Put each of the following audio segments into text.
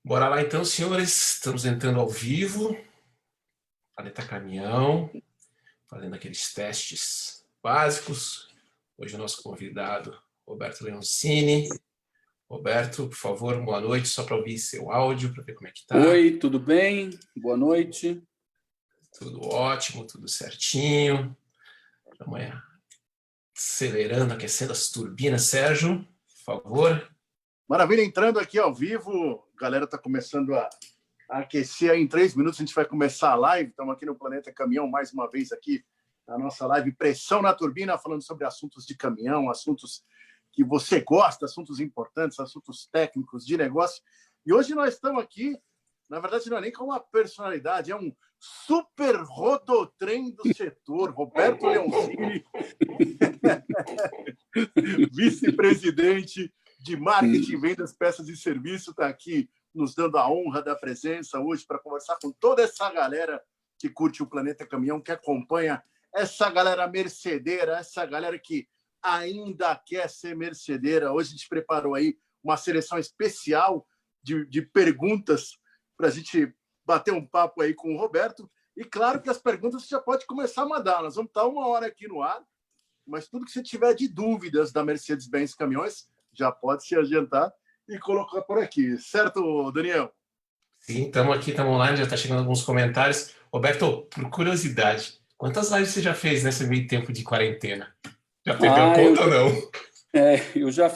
Bora lá então, senhores. Estamos entrando ao vivo. Planeta Caminhão, fazendo aqueles testes básicos. Hoje o nosso convidado, Roberto Leoncini. Roberto, por favor, boa noite, só para ouvir seu áudio, para ver como é que está. Oi, tudo bem? Boa noite. Tudo ótimo, tudo certinho. Estamos acelerando, aquecendo as turbinas. Sérgio, por favor. Maravilha, entrando aqui ao vivo. A galera está começando a aquecer aí. Em 3 minutos a gente vai começar a live. Estamos aqui no Planeta Caminhão, mais uma vez aqui na nossa live Pressão na Turbina, falando sobre assuntos de caminhão, assuntos que você gosta, assuntos importantes, assuntos técnicos de negócio. E hoje nós estamos aqui, na verdade não é nem com uma personalidade, é um super rodotrem do setor, Roberto Leoncini, vice-presidente de marketing, vendas, peças e serviço, está aqui nos dando a honra da presença hoje para conversar com toda essa galera que curte o Planeta Caminhão, que acompanha essa galera mercedeira, essa galera que ainda quer ser mercedeira. Hoje a gente preparou aí uma seleção especial de perguntas para a gente bater um papo aí com o Roberto. E claro que as perguntas você já pode começar a mandar. Nós vamos estar 1 hora aqui no ar, mas tudo que você tiver de dúvidas da Mercedes-Benz Caminhões, já pode se adiantar e colocar por aqui. Certo, Daniel? Sim, estamos aqui, estamos online, já está chegando alguns comentários. Roberto, por curiosidade, quantas lives você já fez nesse meio tempo de quarentena? Já perdeu a conta ou não? Eu já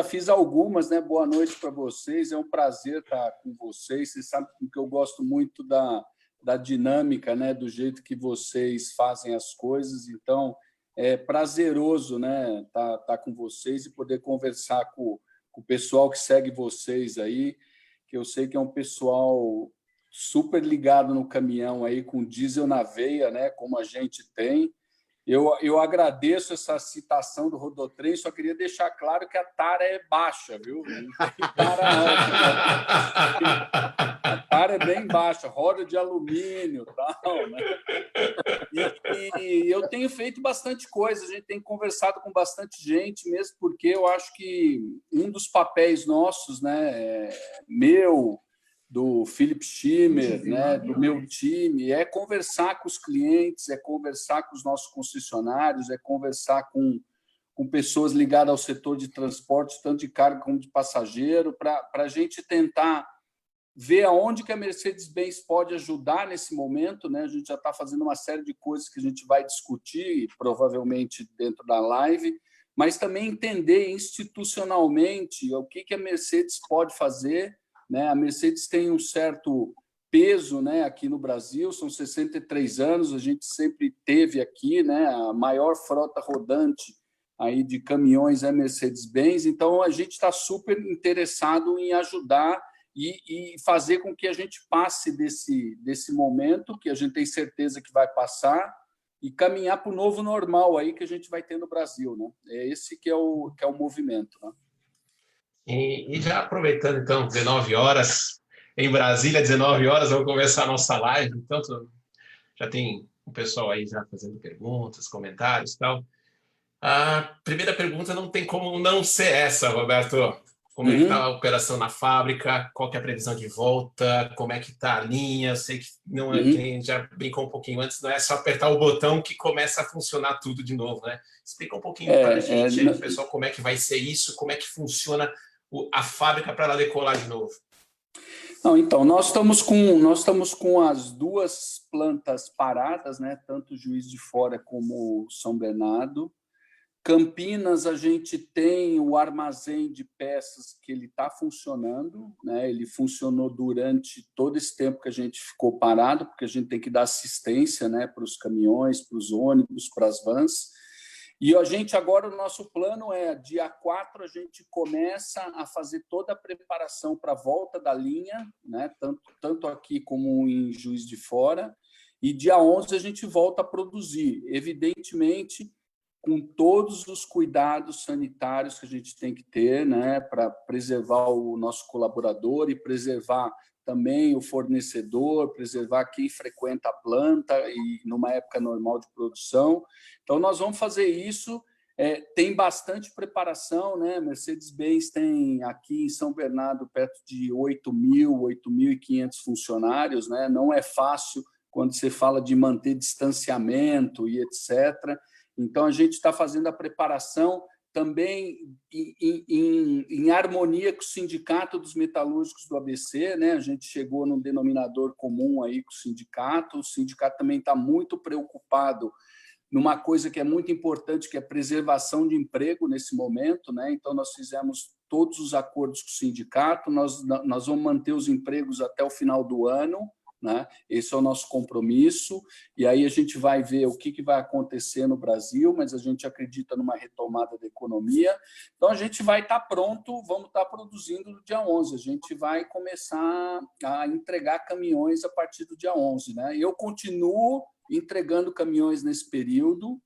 fiz algumas, né? Boa noite para vocês. É um prazer estar com vocês. Vocês sabem que eu gosto muito da dinâmica, né? Do jeito que vocês fazem as coisas. Então, é prazeroso, né? Tá com vocês e poder conversar com o pessoal que segue vocês aí, que eu sei que é um pessoal super ligado no caminhão aí, com diesel na veia, né? Como a gente tem. Eu agradeço essa citação do Rodotrem, só queria deixar claro que a tara é baixa, viu? Não tem tara não. A tara é bem baixa, roda de alumínio e tal, né? E eu tenho feito bastante coisa, a gente tem conversado com bastante gente, mesmo porque eu acho que um dos papéis nossos, né, meu, do Philip Schimmer, né, do meu time, é conversar com os clientes, é conversar com os nossos concessionários, é conversar com pessoas ligadas ao setor de transporte, tanto de carga como de passageiro, para a gente tentar ver aonde que a Mercedes-Benz pode ajudar nesse momento, né? A gente já está fazendo uma série de coisas que a gente vai discutir, provavelmente dentro da live, mas também entender institucionalmente o que a Mercedes pode fazer, né? A Mercedes tem um certo peso, né, aqui no Brasil, são 63 anos, a gente sempre teve aqui, né, a maior frota rodante aí de caminhões é a Mercedes-Benz, então a gente está super interessado em ajudar e fazer com que a gente passe desse momento, que a gente tem certeza que vai passar, e caminhar para o novo normal aí que a gente vai ter no Brasil, né? É esse que é o movimento, né? E já aproveitando, então, 19 horas, em Brasília, 19 horas, vamos começar a nossa live. Então, já tem o pessoal aí já fazendo perguntas, comentários e tal. A primeira pergunta não tem como não ser essa, Roberto. Como é que está a operação na fábrica? Qual que é a previsão de volta? Como é que está a linha? Eu sei que não é, quem já brincou um pouquinho antes, não é só apertar o botão que começa a funcionar tudo de novo, né? Explica um pouquinho para a gente, aí, pessoal, como é que vai ser isso, como é que funciona a fábrica para ela decolar de novo. Não, então, nós estamos com as duas plantas paradas, né? Tanto Juiz de Fora como São Bernardo. Campinas, a gente tem o armazém de peças que ele está funcionando, né? Ele funcionou durante todo esse tempo que a gente ficou parado, porque a gente tem que dar assistência, né, para os caminhões, para os ônibus, para as vans. E a gente agora, o nosso plano é, dia 4, a gente começa a fazer toda a preparação para a volta da linha, né, tanto aqui como em Juiz de Fora, e dia 11 a gente volta a produzir. Evidentemente, com todos os cuidados sanitários que a gente tem que ter, né, para preservar o nosso colaborador e preservar também o fornecedor, preservar quem frequenta a planta e numa época normal de produção. Então, nós vamos fazer isso Tem bastante preparação, né? Mercedes-Benz tem aqui em São Bernardo perto de 8.500 funcionários, né? Não é fácil quando você fala de manter distanciamento e etc. Então, a gente está fazendo a preparação também em harmonia com o Sindicato dos Metalúrgicos do ABC, né? A gente chegou num denominador comum aí com o sindicato também está muito preocupado numa coisa que é muito importante, que é a preservação de emprego nesse momento, né? Então, nós fizemos todos os acordos com o sindicato, nós vamos manter os empregos até o final do ano, né? Esse é o nosso compromisso, e aí a gente vai ver o que vai acontecer no Brasil, mas a gente acredita numa retomada da economia. Então, a gente vai estar pronto, vamos estar produzindo no dia 11, a gente vai começar a entregar caminhões a partir do dia 11, né? Eu continuo entregando caminhões nesse período.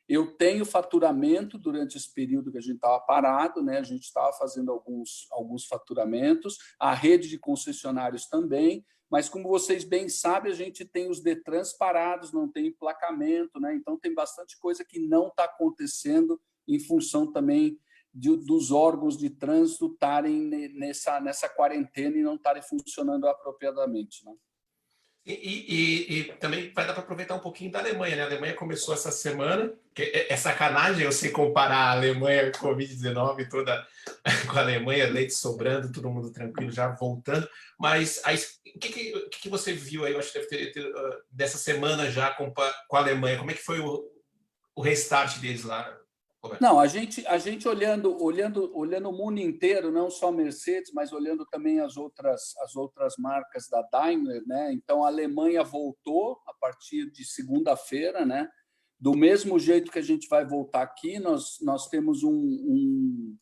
Eu tenho faturamento durante esse período que a gente estava parado, né? A gente estava fazendo alguns faturamentos, a rede de concessionários também, mas, como vocês bem sabem, a gente tem os Detrans parados, não tem emplacamento, né? Então, tem bastante coisa que não está acontecendo em função também dos órgãos de trânsito estarem nessa quarentena e não estarem funcionando apropriadamente, né? E também vai dar para aproveitar um pouquinho da Alemanha, né? A Alemanha começou essa semana, que é sacanagem eu sei comparar a Alemanha com a Covid-19 toda com a Alemanha, leite sobrando, todo mundo tranquilo, já voltando. Mas aí, o que você viu aí, eu acho que deve ter dessa semana já com a Alemanha? Como é que foi o restart deles lá, Roberto? Não, a gente olhando o mundo inteiro, não só a Mercedes, mas olhando também as outras marcas da Daimler, né? Então, a Alemanha voltou a partir de segunda-feira, né? Do mesmo jeito que a gente vai voltar aqui, nós temos um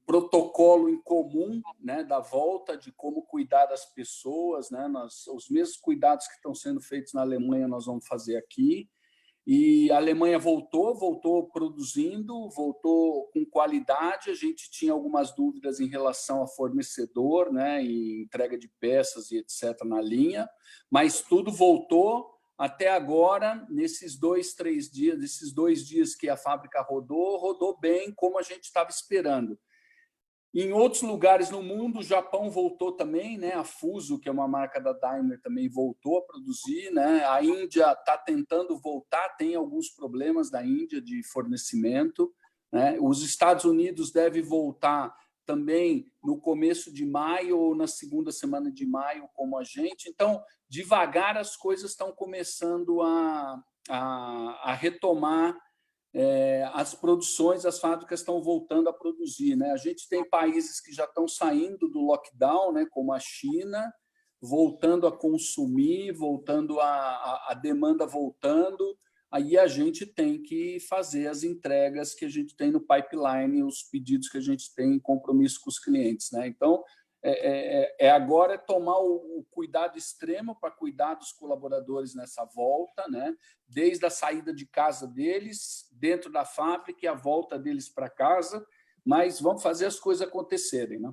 protocolo em comum, né, da volta, de como cuidar das pessoas, né? Os mesmos cuidados que estão sendo feitos na Alemanha, nós vamos fazer aqui. E a Alemanha voltou produzindo, voltou com qualidade. A gente tinha algumas dúvidas em relação a fornecedor, né, e entrega de peças e etc. na linha, mas tudo voltou até agora. Nesses 2 dias que a fábrica rodou bem, como a gente estava esperando. Em outros lugares no mundo, o Japão voltou também, né? A Fuso, que é uma marca da Daimler, também voltou a produzir, né? A Índia está tentando voltar, tem alguns problemas da Índia de fornecimento, né? Os Estados Unidos devem voltar também no começo de maio ou na segunda semana de maio, como a gente. Então, devagar as coisas estão começando a retomar. As produções, as fábricas estão voltando a produzir, né? A gente tem países que já estão saindo do lockdown, né, como a China, voltando a consumir, voltando a demanda voltando. Aí a gente tem que fazer as entregas que a gente tem no pipeline, os pedidos que a gente tem em compromisso com os clientes, né? Então, agora tomar o cuidado extremo para cuidar dos colaboradores nessa volta, né? Desde a saída de casa deles, dentro da fábrica e a volta deles para casa, mas vamos fazer as coisas acontecerem, né?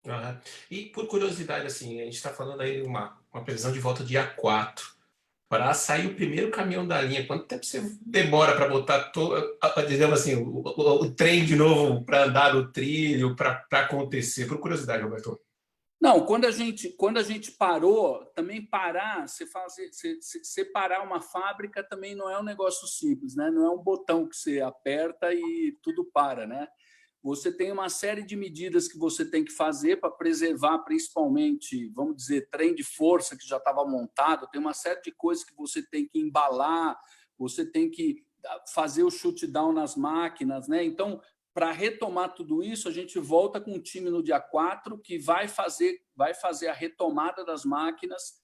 Uhum. E por curiosidade, assim, a gente está falando aí de uma previsão de volta dia 4. Para sair o primeiro caminhão da linha, quanto tempo você demora para botar digamos assim, o trem de novo para andar no trilho, para acontecer? Por curiosidade, Roberto. Não, quando a gente parou, também parar, separar uma fábrica também não é um negócio simples, né? Não é um botão que você aperta e tudo para, né? Você tem uma série de medidas que você tem que fazer para preservar, principalmente, vamos dizer, trem de força que já estava montado, tem uma série de coisas que você tem que embalar, você tem que fazer o shutdown nas máquinas, né? Então, para retomar tudo isso, a gente volta com um time no dia 4 que vai fazer a retomada das máquinas,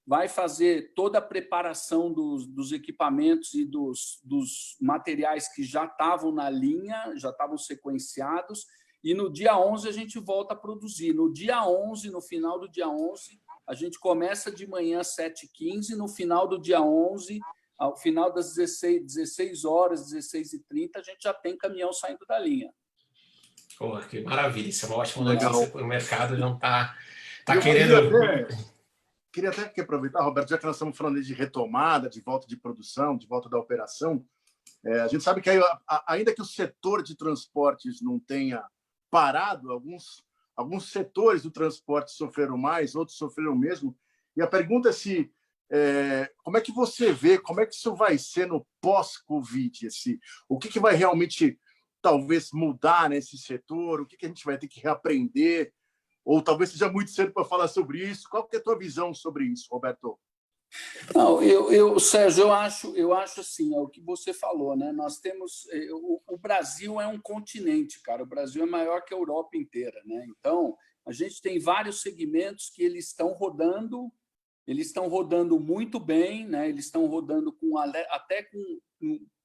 vai fazer toda a preparação dos equipamentos e dos materiais que já estavam na linha, já estavam sequenciados, e no dia 11 a gente volta a produzir. No dia 11, no final do dia 11, a gente começa de manhã às 7h15, no final do dia 11, ao final das 16 horas, 16h30, a gente já tem caminhão saindo da linha. Pô, que maravilha, isso é uma ótima notícia, o mercado não está querendo... Queria até aproveitar, Roberto, já que nós estamos falando de retomada, de volta de produção, de volta da operação, A gente sabe que, ainda que o setor de transportes não tenha parado, alguns setores do transporte sofreram mais, outros sofreram mesmo. E a pergunta é como é que você vê, como é que isso vai ser no pós-Covid? O que vai realmente, talvez, mudar nesse setor? O que a gente vai ter que reaprender? Ou talvez seja muito cedo para falar sobre isso. Qual que é a tua visão sobre isso, Roberto? Não, Sérgio, eu acho assim, é o que você falou, né? Nós temos o Brasil é um continente, cara. O Brasil é maior que a Europa inteira, né? Então a gente tem vários segmentos que eles estão rodando muito bem, né? Eles estão rodando até com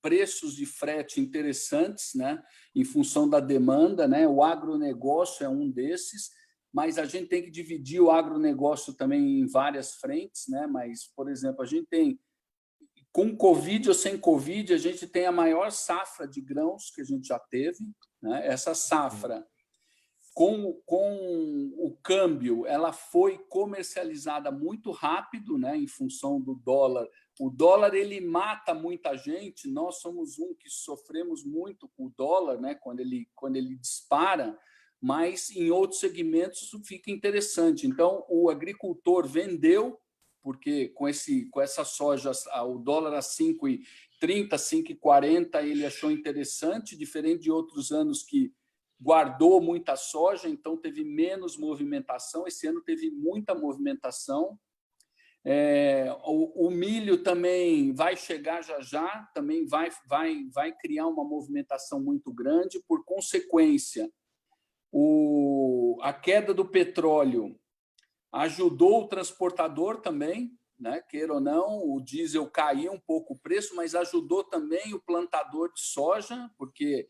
preços de frete interessantes, né? Em função da demanda, né? O agronegócio é um desses. Mas a gente tem que dividir o agronegócio também em várias frentes, né? Mas, por exemplo, a gente tem, com Covid ou sem Covid, a gente tem a maior safra de grãos que a gente já teve, né? Essa safra, com o câmbio, ela foi comercializada muito rápido, né? Em função do dólar. O dólar, ele mata muita gente. Nós somos que sofremos muito com o dólar, né? Quando ele dispara, mas em outros segmentos isso fica interessante. Então, o agricultor vendeu, porque com essa soja, o dólar a 5,30, 5,40, ele achou interessante, diferente de outros anos que guardou muita soja, então teve menos movimentação. Esse ano teve muita movimentação. O milho também vai chegar já, também vai criar uma movimentação muito grande. Por consequência, a queda do petróleo ajudou o transportador também, né? Queira ou não, o diesel caiu um pouco o preço, mas ajudou também o plantador de soja, porque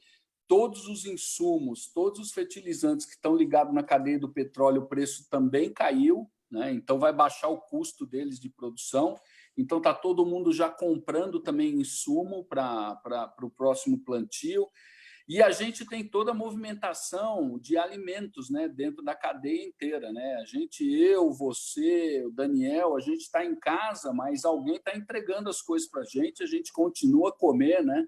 todos os insumos, todos os fertilizantes que estão ligados na cadeia do petróleo, o preço também caiu, né? Então vai baixar o custo deles de produção. Então está todo mundo já comprando também insumo para o próximo plantio. E a gente tem toda a movimentação de alimentos, né, dentro da cadeia inteira, né? Eu, você, o Daniel, a gente está em casa, mas alguém está entregando as coisas para a gente continua a comer, né?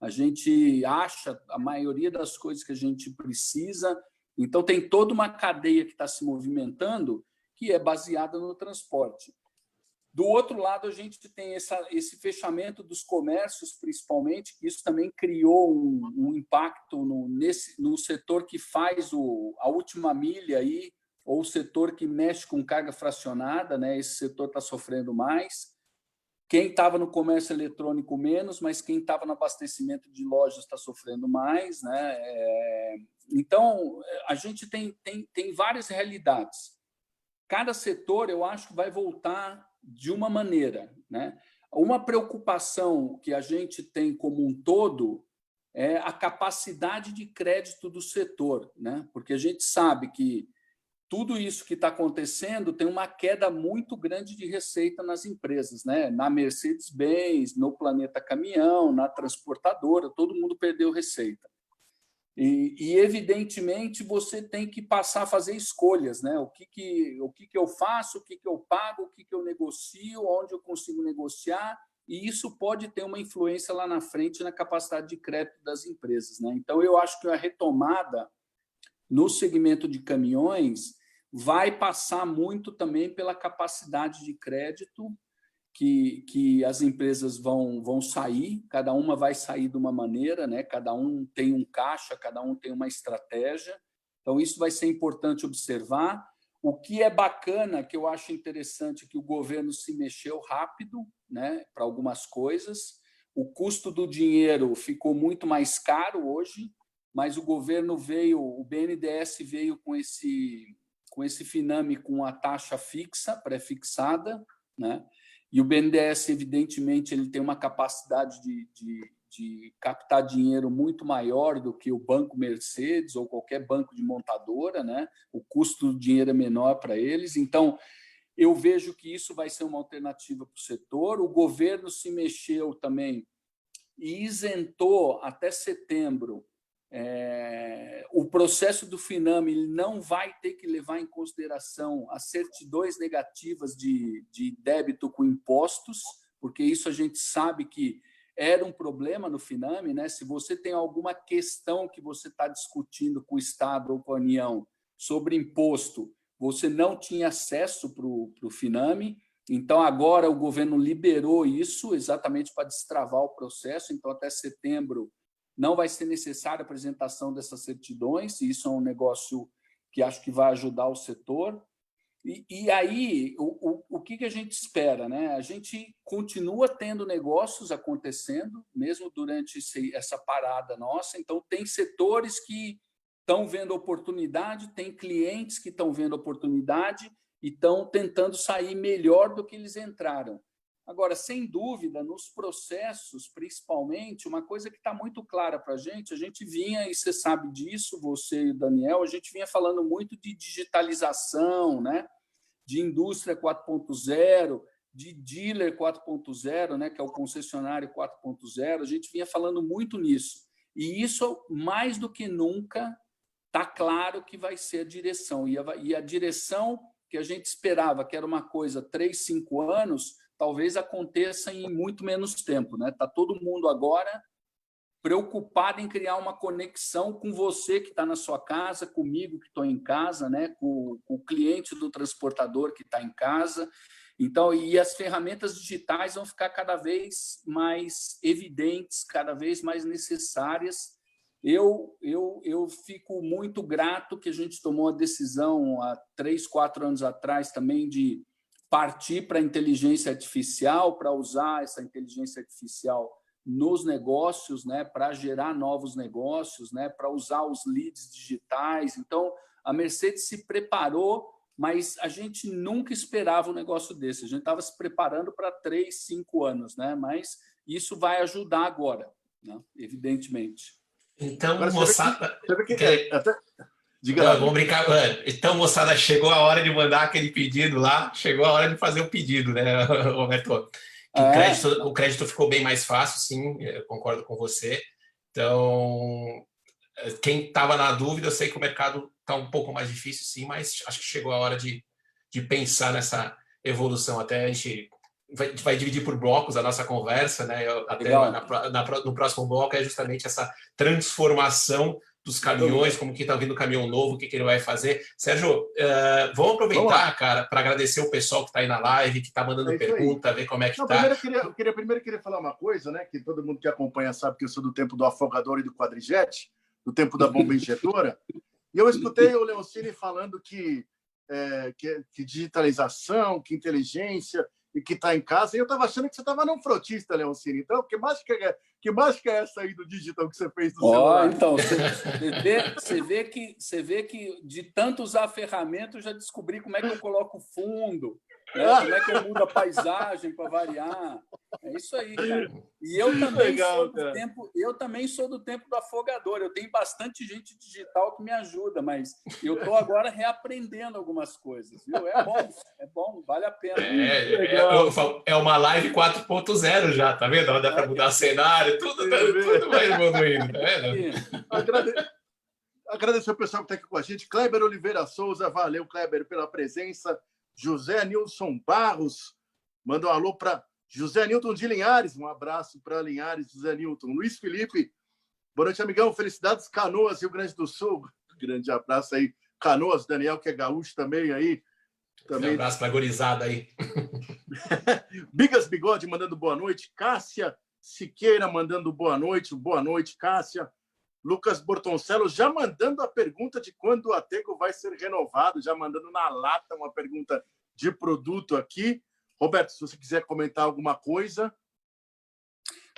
A gente acha a maioria das coisas que a gente precisa. Então, tem toda uma cadeia que está se movimentando que é baseada no transporte. Do outro lado, a gente tem esse fechamento dos comércios, principalmente, que isso também criou um impacto no setor que faz a última milha, aí, ou o setor que mexe com carga fracionada, né? Esse setor está sofrendo mais. Quem estava no comércio eletrônico menos, mas quem estava no abastecimento de lojas está sofrendo mais, né? Então, a gente tem várias realidades. Cada setor, eu acho que vai voltar de uma maneira, né? Uma preocupação que a gente tem como um todo é a capacidade de crédito do setor, né? Porque a gente sabe que tudo isso que está acontecendo tem uma queda muito grande de receita nas empresas, né? Na Mercedes-Benz, no Planeta Caminhão, na transportadora, todo mundo perdeu receita. E evidentemente, você tem que passar a fazer escolhas, né? O que eu faço, o que eu pago, o que eu negocio, onde eu consigo negociar, e isso pode ter uma influência lá na frente na capacidade de crédito das empresas, né? Então, eu acho que a retomada no segmento de caminhões vai passar muito também pela capacidade de crédito que as empresas vão sair, cada uma vai sair de uma maneira, né? Cada um tem um caixa, cada um tem uma estratégia. Então, isso vai ser importante observar. O que é bacana, que eu acho interessante, que o governo se mexeu rápido, né, para algumas coisas. O custo do dinheiro ficou muito mais caro hoje, mas o governo o BNDES veio com esse Finame com a taxa fixa, pré-fixada, né? E o BNDES, evidentemente, ele tem uma capacidade de captar dinheiro muito maior do que o Banco Mercedes ou qualquer banco de montadora, né? O custo do dinheiro é menor para eles. Então, eu vejo que isso vai ser uma alternativa para o setor. O governo se mexeu também e isentou até setembro o processo do Finame. Ele não vai ter que levar em consideração as certidões negativas de débito com impostos, porque isso a gente sabe que era um problema no Finame, né? Se você tem alguma questão que você está discutindo com o Estado ou com a União sobre imposto, você não tinha acesso para o Finame. Então, agora o governo liberou isso exatamente para destravar o processo. Então, até setembro não vai ser necessária a apresentação dessas certidões, e isso é um negócio que acho que vai ajudar o setor. E aí, o que a gente espera? Né? A gente continua tendo negócios acontecendo, mesmo durante essa parada nossa. Então, tem setores que estão vendo oportunidade, tem clientes que estão vendo oportunidade e estão tentando sair melhor do que eles entraram. Agora, sem dúvida, nos processos, principalmente, uma coisa que está muito clara para a gente vinha, e você sabe disso, você e o Daniel, a gente vinha falando muito de digitalização, né? De indústria 4.0, de dealer 4.0, né? Que é o concessionário 4.0, a gente vinha falando muito nisso. E isso, mais do que nunca, está claro que vai ser a direção. E a direção que a gente esperava, que era uma coisa 3, 5 anos, talvez aconteça em muito menos tempo. Está todo mundo agora preocupado em criar uma conexão com você que está na sua casa, comigo que estou em casa, né? com o cliente do transportador que está em casa. Então, e as ferramentas digitais vão ficar cada vez mais evidentes, cada vez mais necessárias. Eu fico muito grato que a gente tomou a decisão há 3, 4 anos atrás também de partir para a inteligência artificial, para usar essa inteligência artificial nos negócios, né, para gerar novos negócios, né, para usar os leads digitais. Então, a Mercedes se preparou, mas a gente nunca esperava um negócio desse. A gente estava se preparando para 3, 5 anos, né, mas isso vai ajudar agora, né, evidentemente. Então, Agora, moçada... Diga lá. Vamos brincar. Então, moçada, chegou a hora de mandar aquele pedido lá, chegou a hora de fazer o pedido, né, Roberto? O crédito ficou bem mais fácil, sim, eu concordo com você. Então, quem estava na dúvida, eu sei que o mercado está um pouco mais difícil, sim, mas acho que chegou a hora de pensar nessa evolução. Até a gente vai dividir por blocos a nossa conversa, né? Até no próximo bloco é justamente essa transformação dos caminhões, como que está vindo o caminhão novo, o que ele vai fazer. Sérgio, vamos aproveitar, cara, para agradecer o pessoal que está aí na live, que está mandando pergunta, ver como é que está. Primeiro eu queria falar uma coisa, né? Que todo mundo que acompanha sabe que eu sou do tempo do afogador e do quadrigete, do tempo da bomba injetora. E eu escutei o Leoncini falando que digitalização, que inteligência, e que está em casa, e eu estava achando que você estava num frotista, Leoncini. Então, que mágica é essa aí do digital que você fez do celular? Então, você vê que de tanto usar a ferramenta, eu já descobri como é que eu coloco fundo, né? Como é que eu mudo a paisagem para variar. É isso aí, cara. E eu também sou do tempo do afogador. Eu tenho bastante gente digital que me ajuda, mas eu estou agora reaprendendo algumas coisas, viu? É bom, vale a pena. É uma live 4.0 já, tá vendo? Dá para mudar cenário, tudo vai evoluindo, tá vendo? Agradecer o pessoal que está aqui com a gente. Kleber Oliveira Souza, valeu, Kleber, pela presença. José Nilson Barros, manda um alô para José Nilton de Linhares, um abraço para Linhares, José Nilton. Luiz Felipe, boa noite, amigão, felicidades, Canoas, Rio Grande do Sul. Grande abraço aí, Canoas, Daniel, que é gaúcho também aí. Um abraço para a gurizada aí. Bigas Bigode mandando boa noite, Cássia Siqueira mandando boa noite, Cássia. Lucas Bortoncello já mandando a pergunta de quando o Atego vai ser renovado, já mandando na lata uma pergunta de produto aqui. Roberto, se você quiser comentar alguma coisa.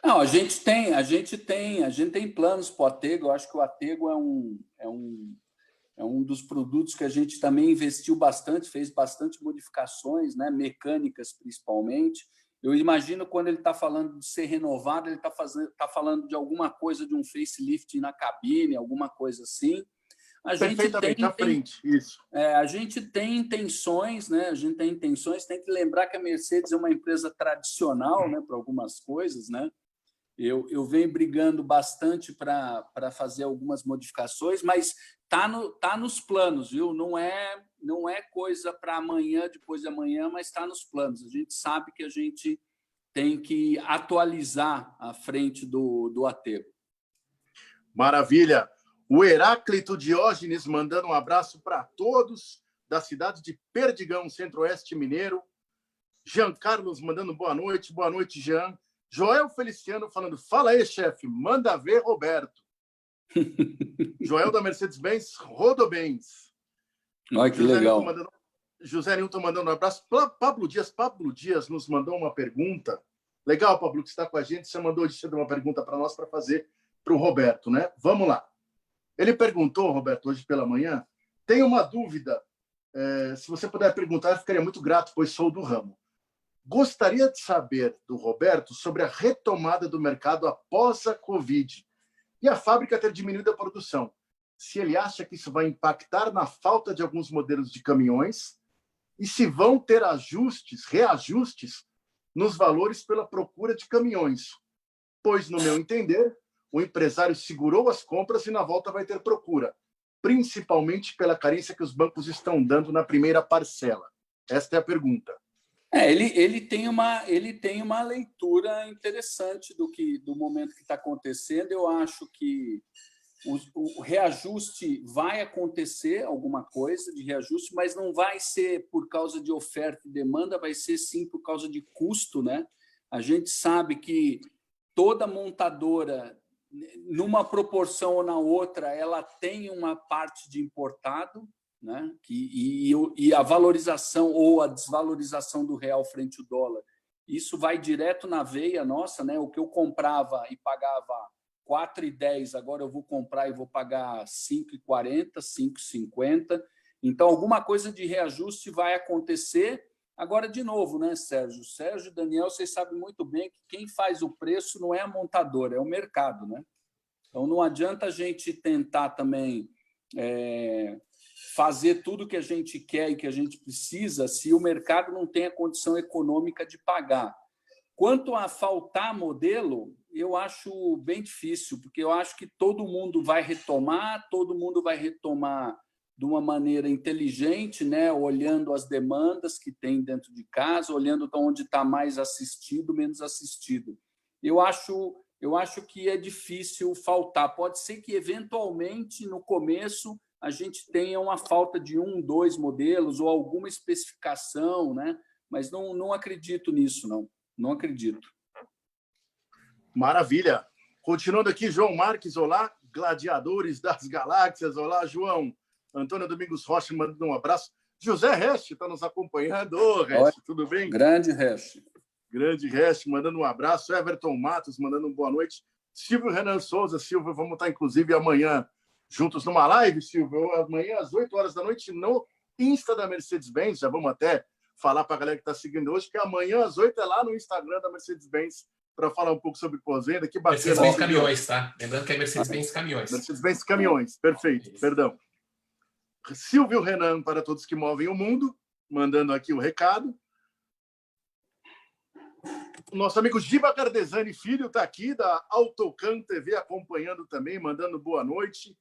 Não, a gente tem planos para o Atego. Eu acho que o Atego é um dos produtos que a gente também investiu bastante, fez bastante modificações, né, mecânicas principalmente. Eu imagino quando ele está falando de ser renovado, ele está falando de alguma coisa, de um facelift na cabine, alguma coisa assim. Perfeitamente, à frente, isso. A gente tem intenções, né? Tem que lembrar que a Mercedes é uma empresa tradicional, né, para algumas coisas, né? Eu venho brigando bastante para fazer algumas modificações, mas tá nos planos, viu? Não é coisa para amanhã, depois de amanhã, mas está nos planos. A gente sabe que a gente tem que atualizar à frente do aterro. Maravilha. O Heráclito Diógenes mandando um abraço para todos da cidade de Perdigão, Centro-Oeste Mineiro. Jean Carlos mandando boa noite, Jean. Joel Feliciano falando, fala aí, chefe, manda ver, Roberto. Joel da Mercedes-Benz, Rodobens. Olha que legal. José Nilton mandando um abraço. Pablo Dias nos mandou uma pergunta. Legal, Pablo, que está com a gente. Você mandou uma pergunta para nós para fazer para o Roberto, né? Vamos lá. Ele perguntou, Roberto, hoje pela manhã, tem uma dúvida. Se você puder perguntar, eu ficaria muito grato, pois sou do ramo. Gostaria de saber do Roberto sobre a retomada do mercado após a Covid e a fábrica ter diminuído a produção. Se ele acha que isso vai impactar na falta de alguns modelos de caminhões e se vão ter reajustes nos valores pela procura de caminhões. Pois, no meu entender, o empresário segurou as compras e na volta vai ter procura, principalmente pela carência que os bancos estão dando na primeira parcela. Esta é a pergunta. Ele tem uma leitura interessante do momento que está acontecendo. Eu acho que o reajuste vai acontecer, alguma coisa de reajuste, mas não vai ser por causa de oferta e demanda, vai ser sim por causa de custo, né? A gente sabe que toda montadora, numa proporção ou na outra, ela tem uma parte de importado, né? E a valorização ou a desvalorização do real frente ao dólar, isso vai direto na veia nossa, né? O que eu comprava e pagava 4,10, agora eu vou comprar e vou pagar 5,40, 5,50. Então, alguma coisa de reajuste vai acontecer. Agora, de novo, né, Sérgio? Sérgio e Daniel, vocês sabem muito bem que quem faz o preço não é a montadora, é o mercado, né? Então, não adianta a gente tentar também fazer tudo que a gente quer e que a gente precisa se o mercado não tem a condição econômica de pagar. Quanto a faltar modelo, eu acho bem difícil, porque eu acho que todo mundo vai retomar de uma maneira inteligente, né? Olhando as demandas que tem dentro de casa, olhando onde está mais assistido, menos assistido. Eu acho que é difícil faltar. Pode ser que, eventualmente, no começo, a gente tenha uma falta de 1, 2 modelos ou alguma especificação, né? Mas não acredito nisso, não. Não acredito. Maravilha. Continuando aqui, João Marques, olá, gladiadores das galáxias. Olá, João. Antônio Domingos Rocha mandando um abraço. José Reste está nos acompanhando. Ô, Reste, tudo bem? Grande Reste. Grande Reste, mandando um abraço. Everton Matos, mandando uma boa noite. Silvio Renan Souza. Silvio, vamos estar, inclusive, amanhã juntos numa live, Silvio. Amanhã, às 8 horas da noite, no Insta da Mercedes-Benz. Já vamos até falar para a galera que está seguindo hoje, que amanhã, às 8 é lá no Instagram da Mercedes-Benz, para falar um pouco sobre pós-venda. Que bacana. Mercedes-Benz Caminhões, tá? Lembrando que é Mercedes-Benz Caminhões. Mercedes-Benz Caminhões, perfeito, perdão. Silvio Renan, para todos que movem o mundo, mandando aqui o recado. O nosso amigo Giba Cardesani Filho está aqui, da Autocan TV, acompanhando também, mandando boa noite.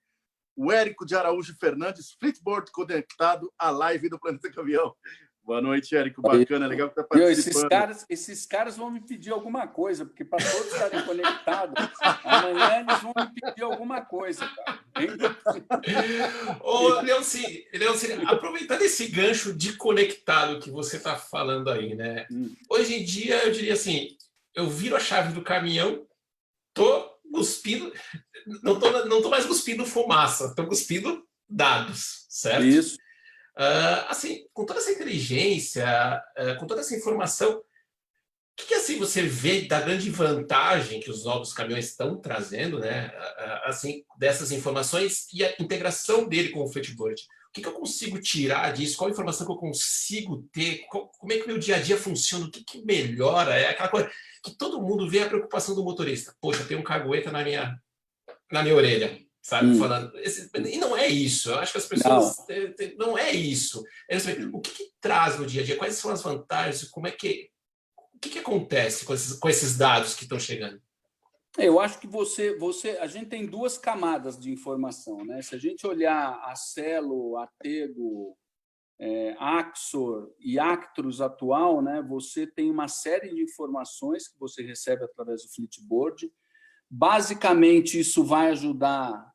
O Érico de Araújo Fernandes, Flipboard conectado à live do Planeta Caminhão. Boa noite, Érico. Bacana, legal que está participando. Esses caras vão me pedir alguma coisa, porque para todos estarem conectados, amanhã eles vão me pedir alguma coisa, cara. Ô, Leoncini, aproveitando esse gancho de conectado que você está falando aí, né? Hoje em dia, eu diria assim, eu viro a chave do caminhão, tô cuspindo, não tô mais cuspindo fumaça, tô cuspindo dados, certo? Isso. Assim, com toda essa inteligência, com toda essa informação, o que assim você vê da grande vantagem que os novos caminhões estão trazendo, né? Assim, dessas informações e a integração dele com o Flipboard? O que eu consigo tirar disso? Qual a informação que eu consigo ter? Como é que o meu dia a dia funciona? O que melhora? É aquela coisa que todo mundo vê a preocupação do motorista. Poxa, tem um cagueta na minha orelha. Sabe, falando. E não é isso. Eu acho que as pessoas. Não é isso. O que traz no dia a dia? Quais são as vantagens? Como é que. O que acontece com esses dados que estão chegando? Eu acho que a gente tem 2 camadas de informação, né? Se a gente olhar a Celo, a Tego, Axor e Actros atual, né, você tem uma série de informações que você recebe através do Flipboard. Basicamente, isso vai ajudar,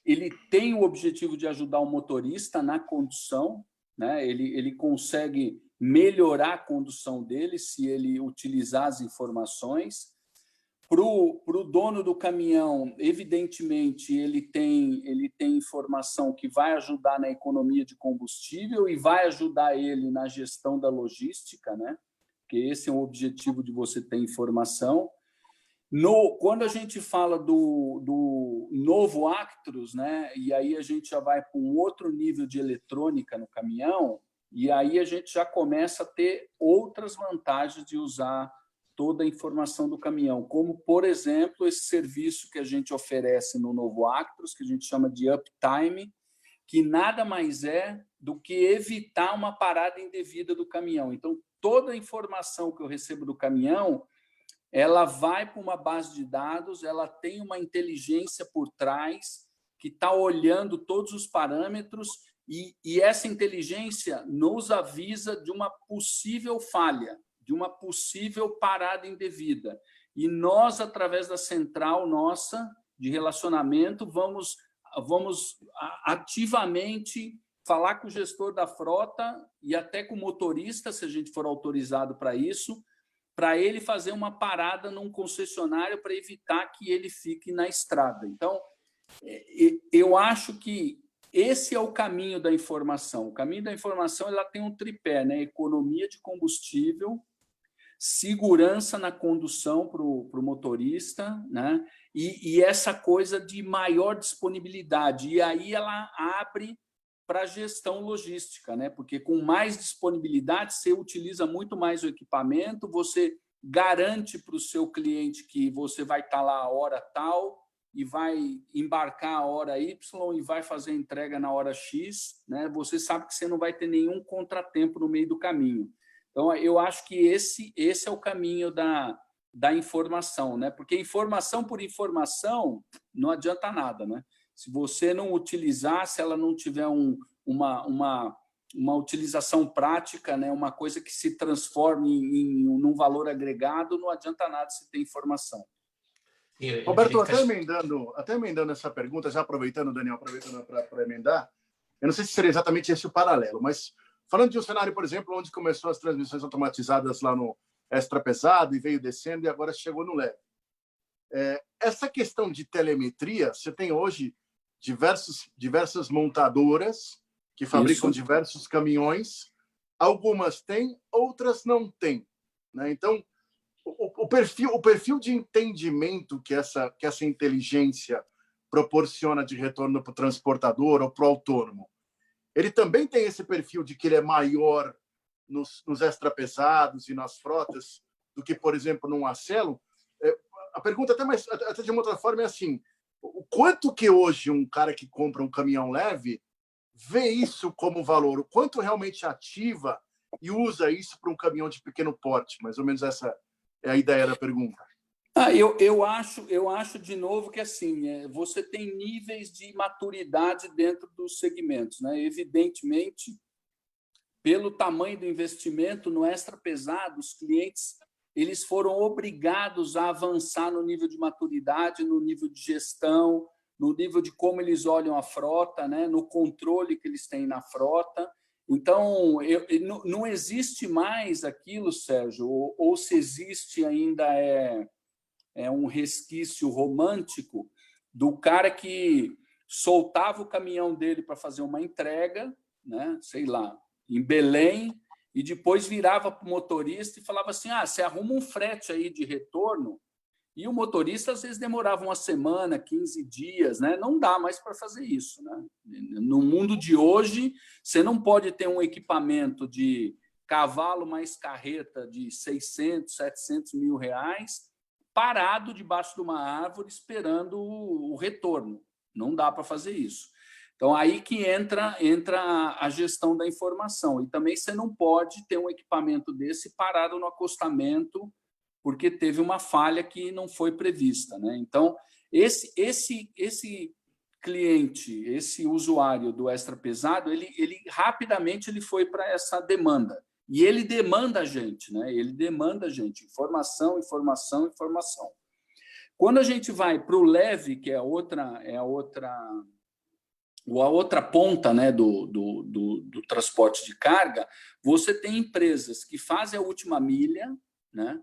ele tem o objetivo de ajudar o motorista na condução, né? Ele consegue melhorar a condução dele se ele utilizar as informações. Para o dono do caminhão, evidentemente, ele tem informação que vai ajudar na economia de combustível e vai ajudar ele na gestão da logística, né? Porque esse é o objetivo de você ter informação. Quando a gente fala do novo Actros, né? E aí a gente já vai para um outro nível de eletrônica no caminhão, e aí a gente já começa a ter outras vantagens de usar toda a informação do caminhão, como, por exemplo, esse serviço que a gente oferece no novo Actros, que a gente chama de uptime, que nada mais é do que evitar uma parada indevida do caminhão. Então, toda a informação que eu recebo do caminhão, ela vai para uma base de dados, ela tem uma inteligência por trás que está olhando todos os parâmetros e essa inteligência nos avisa de uma possível falha, de uma possível parada indevida. E nós, através da central nossa de relacionamento, vamos ativamente falar com o gestor da frota e até com o motorista, se a gente for autorizado para isso, para ele fazer uma parada num concessionário para evitar que ele fique na estrada. Então, eu acho que esse é o caminho da informação. O caminho da informação, ela tem um tripé, né? Economia de combustível, segurança na condução para o motorista, né? E essa coisa de maior disponibilidade. E aí ela abre para a gestão logística, né? Porque com mais disponibilidade, você utiliza muito mais o equipamento, você garante para o seu cliente que você vai estar lá a hora tal e vai embarcar a hora Y e vai fazer a entrega na hora X, né? Você sabe que você não vai ter nenhum contratempo no meio do caminho. Então, eu acho que esse é o caminho da informação, né? Porque informação por informação não adianta nada, né? Se você não utilizar, se ela não tiver uma utilização prática, né? Uma coisa que se transforme num valor agregado, não adianta nada se ter informação. Roberto, até emendando essa pergunta, já aproveitando, Daniel, para emendar, eu não sei se seria exatamente esse o paralelo, mas falando de um cenário, por exemplo, onde começou as transmissões automatizadas lá no extra pesado e veio descendo e agora chegou no leve. Essa questão de telemetria, você tem hoje diversas montadoras que fabricam diversos caminhões, algumas têm, outras não têm, né? Então, o perfil de entendimento que essa inteligência proporciona de retorno para o transportador ou para o autônomo, ele também tem esse perfil de que ele é maior nos extrapesados e nas frotas do que, por exemplo, num Acelo. A pergunta até de uma outra forma é assim: o quanto que hoje um cara que compra um caminhão leve vê isso como valor? O quanto realmente ativa e usa isso para um caminhão de pequeno porte? Mais ou menos essa é a ideia da pergunta. Eu acho de novo que assim, você tem níveis de maturidade dentro dos segmentos, né? Evidentemente, pelo tamanho do investimento no extra pesado, os clientes eles foram obrigados a avançar no nível de maturidade, no nível de gestão, no nível de como eles olham a frota, né? No controle que eles têm na frota. Então, não existe mais aquilo, Sérgio, ou se existe ainda é um resquício romântico do cara que soltava o caminhão dele para fazer uma entrega, né, sei lá, em Belém, e depois virava para o motorista e falava assim: você arruma um frete aí de retorno, e o motorista às vezes demorava uma semana, 15 dias, né? Não dá mais para fazer isso, né? No mundo de hoje, você não pode ter um equipamento de cavalo mais carreta de 600, 700 mil reais parado debaixo de uma árvore esperando o retorno. Não dá para fazer isso. Então, aí que entra a gestão da informação. E também você não pode ter um equipamento desse parado no acostamento porque teve uma falha que não foi prevista, né? Então, esse cliente, esse usuário do extra pesado, ele rapidamente ele foi para essa demanda. E ele demanda a gente, né? Ele demanda a gente. Informação, informação, informação. Quando a gente vai para o leve, que é a outra ponta, né, do transporte de carga, você tem empresas que fazem a última milha, né,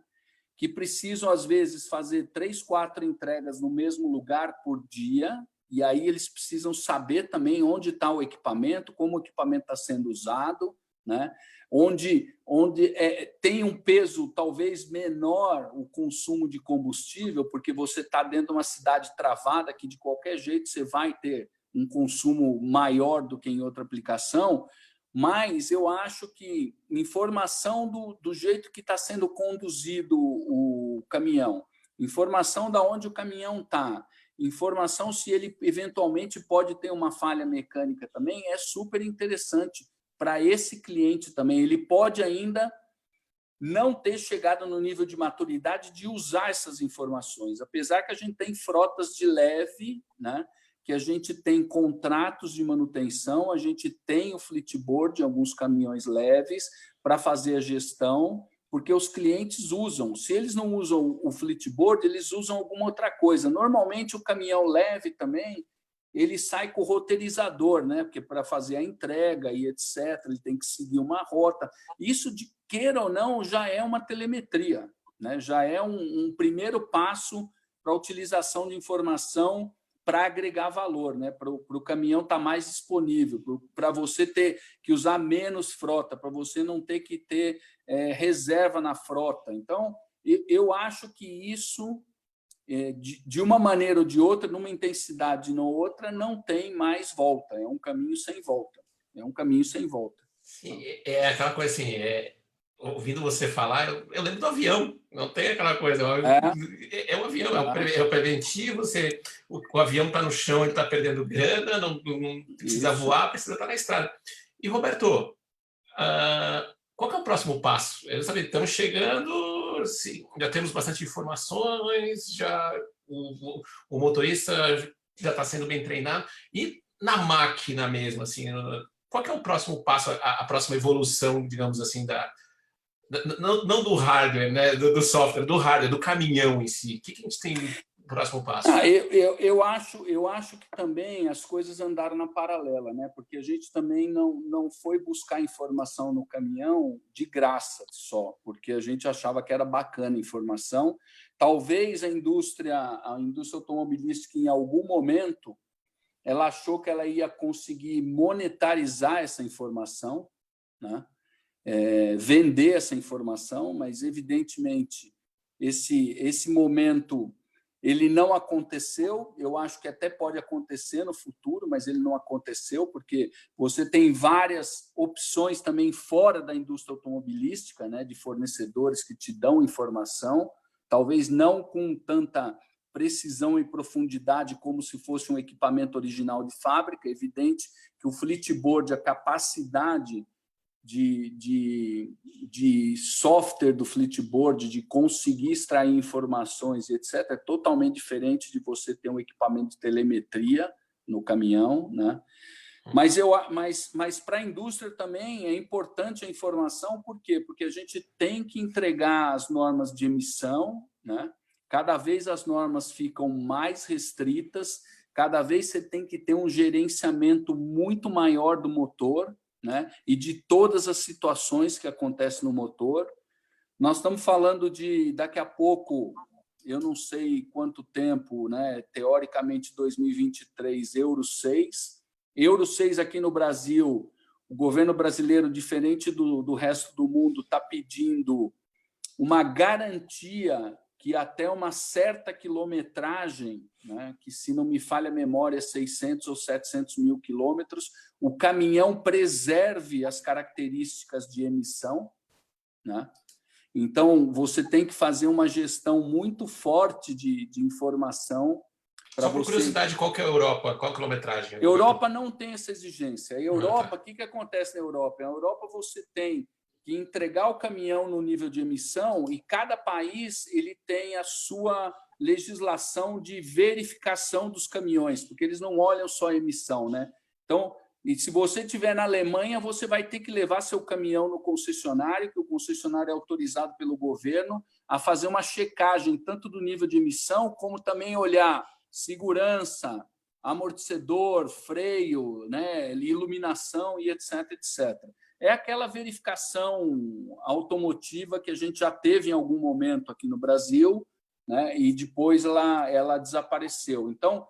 que precisam, às vezes, fazer 3, 4 entregas no mesmo lugar por dia, e aí eles precisam saber também onde está o equipamento, como o equipamento está sendo usado, né, onde tem um peso talvez menor o consumo de combustível, porque você está dentro de uma cidade travada que, de qualquer jeito, você vai ter um consumo maior do que em outra aplicação, mas eu acho que informação do jeito que está sendo conduzido o caminhão, informação de onde o caminhão está, informação se ele eventualmente pode ter uma falha mecânica também, é super interessante para esse cliente também. Ele pode ainda não ter chegado no nível de maturidade de usar essas informações, apesar que a gente tem frotas de leve, né? Que a gente tem contratos de manutenção, a gente tem o fleetboard, alguns caminhões leves, para fazer a gestão, porque os clientes usam. Se eles não usam o fleetboard, eles usam alguma outra coisa. Normalmente, o caminhão leve também, ele sai com o roteirizador, né? Porque para fazer a entrega e etc., ele tem que seguir uma rota. Isso, de queira ou não, já é uma telemetria, né? Já é um primeiro passo para a utilização de informação para agregar valor, né? Para o caminhão estar mais disponível, para você ter que usar menos frota, para você não ter que ter reserva na frota. Então, eu acho que isso, de uma maneira ou de outra, numa intensidade ou outra, não tem mais volta. É um caminho sem volta. É um caminho sem volta. Sim, é aquela coisa assim, ouvindo você falar, eu lembro do avião, não tem aquela coisa, é um avião, é o preventivo, o avião está no chão, ele está perdendo grana, não precisa voar, precisa estar na estrada. E, Roberto, qual que é o próximo passo? Eu sabia, estamos chegando, já temos bastante informações, já o motorista já está sendo bem treinado, e na máquina mesmo, assim, qual que é o próximo passo, a próxima evolução, digamos assim, não do hardware, né, do software, do hardware, do caminhão em si? O que a gente tem no próximo passo? Eu acho que também as coisas andaram na paralela, né? Porque a gente também não foi buscar informação no caminhão de graça só, porque a gente achava que era bacana a informação. Talvez a indústria automobilística, em algum momento, ela achou que ela ia conseguir monetarizar essa informação, né? Vender essa informação, mas, evidentemente, esse momento ele não aconteceu. Eu acho que até pode acontecer no futuro, mas ele não aconteceu, porque você tem várias opções também fora da indústria automobilística, né, de fornecedores que te dão informação, talvez não com tanta precisão e profundidade como se fosse um equipamento original de fábrica. É evidente que o fleetboard, a capacidade de software do fleetboard, de conseguir extrair informações, etc., é totalmente diferente de você ter um equipamento de telemetria no caminhão, né? Mas para a indústria também é importante a informação. Por quê? Porque a gente tem que entregar as normas de emissão, né? Cada vez as normas ficam mais restritas, cada vez você tem que ter um gerenciamento muito maior do motor, né? E de todas as situações que acontecem no motor. Nós estamos falando de, daqui a pouco, eu não sei quanto tempo, né? Teoricamente, 2023, Euro 6. Euro 6 aqui no Brasil, o governo brasileiro, diferente do resto do mundo, está pedindo uma garantia que até uma certa quilometragem, né, que, se não me falha a memória, 600 ou 700 mil quilômetros, o caminhão preserve as características de emissão, né? Então, você tem que fazer uma gestão muito forte de informação. Só por curiosidade, qual que é a Europa? Qual a quilometragem? A Europa não tem essa exigência. A Europa, o que acontece na Europa? Na Europa você tem que entregar o caminhão no nível de emissão, e cada país ele tem a sua legislação de verificação dos caminhões, porque eles não olham só a emissão, né? Então, e se você estiver na Alemanha, você vai ter que levar seu caminhão no concessionário, que o concessionário é autorizado pelo governo a fazer uma checagem, tanto do nível de emissão, como também olhar segurança, amortecedor, freio, né, iluminação e etc, etc. É aquela verificação automotiva que a gente já teve em algum momento aqui no Brasil, né, e depois ela desapareceu. Então,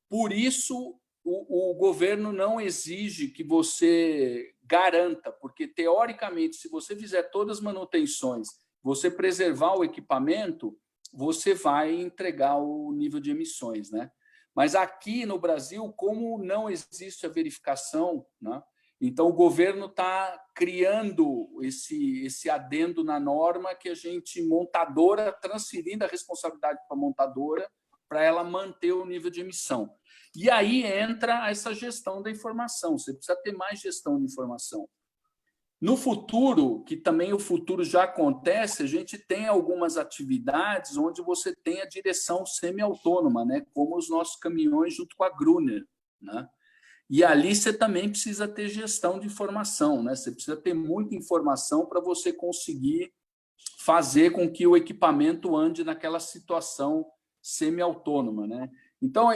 por isso, o governo não exige que você garanta, porque, teoricamente, se você fizer todas as manutenções, você preservar o equipamento, você vai entregar o nível de emissões, né? Mas aqui no Brasil, como não existe a verificação, né? Então o governo está criando esse adendo na norma que a gente, montadora, transferindo a responsabilidade para a montadora para ela manter o nível de emissão. E aí entra essa gestão da informação. Você precisa ter mais gestão de informação. No futuro, que também o futuro já acontece, a gente tem algumas atividades onde você tem a direção semi-autônoma, né? Como os nossos caminhões junto com a Gruner, né? E ali você também precisa ter gestão de informação, né? Você precisa ter muita informação para você conseguir fazer com que o equipamento ande naquela situação semi-autônoma, né? Então,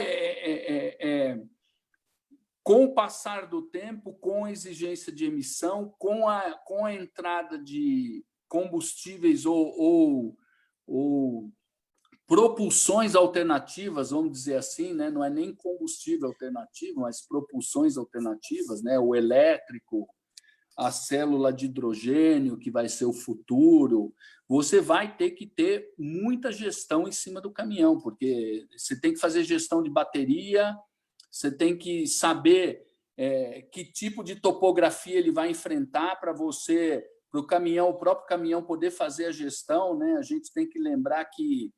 com o passar do tempo, com a exigência de emissão, com a entrada de combustíveis ou propulsões alternativas, vamos dizer assim, né? Não é nem combustível alternativo, mas propulsões alternativas, né? O elétrico, a célula de hidrogênio, que vai ser o futuro, você vai ter que ter muita gestão em cima do caminhão, porque você tem que fazer gestão de bateria, você tem que saber que tipo de topografia ele vai enfrentar para o caminhão, o próprio caminhão poder fazer a gestão, né? A gente tem que lembrar que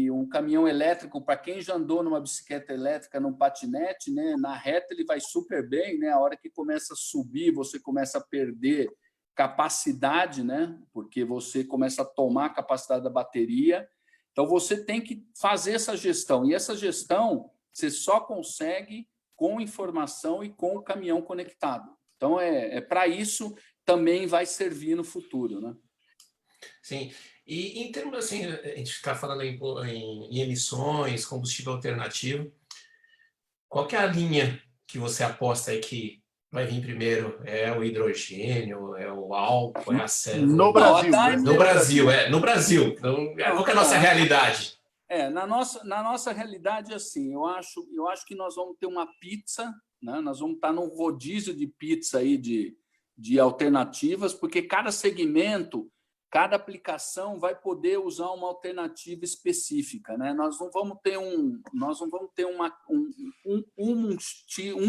um caminhão elétrico, para quem já andou numa bicicleta elétrica, num patinete, né? Na reta ele vai super bem, né? A hora que começa a subir, você começa a perder capacidade, né? Porque você começa a tomar a capacidade da bateria. Então, você tem que fazer essa gestão. E essa gestão você só consegue com informação e com o caminhão conectado. Então, para isso também vai servir no futuro, né? Sim. E em termos assim, a gente está falando em emissões, combustível alternativo, qual que é a linha que você aposta aí que vai vir primeiro? É o hidrogênio, é o álcool, é a célula? No Brasil. No Brasil, no Brasil. Então, qual que é a nossa realidade? Na nossa realidade, assim, eu acho que nós vamos ter uma pizza, né? Nós vamos estar num rodízio de pizza aí de alternativas, porque cada segmento, cada aplicação vai poder usar uma alternativa específica, né? Nós não vamos ter um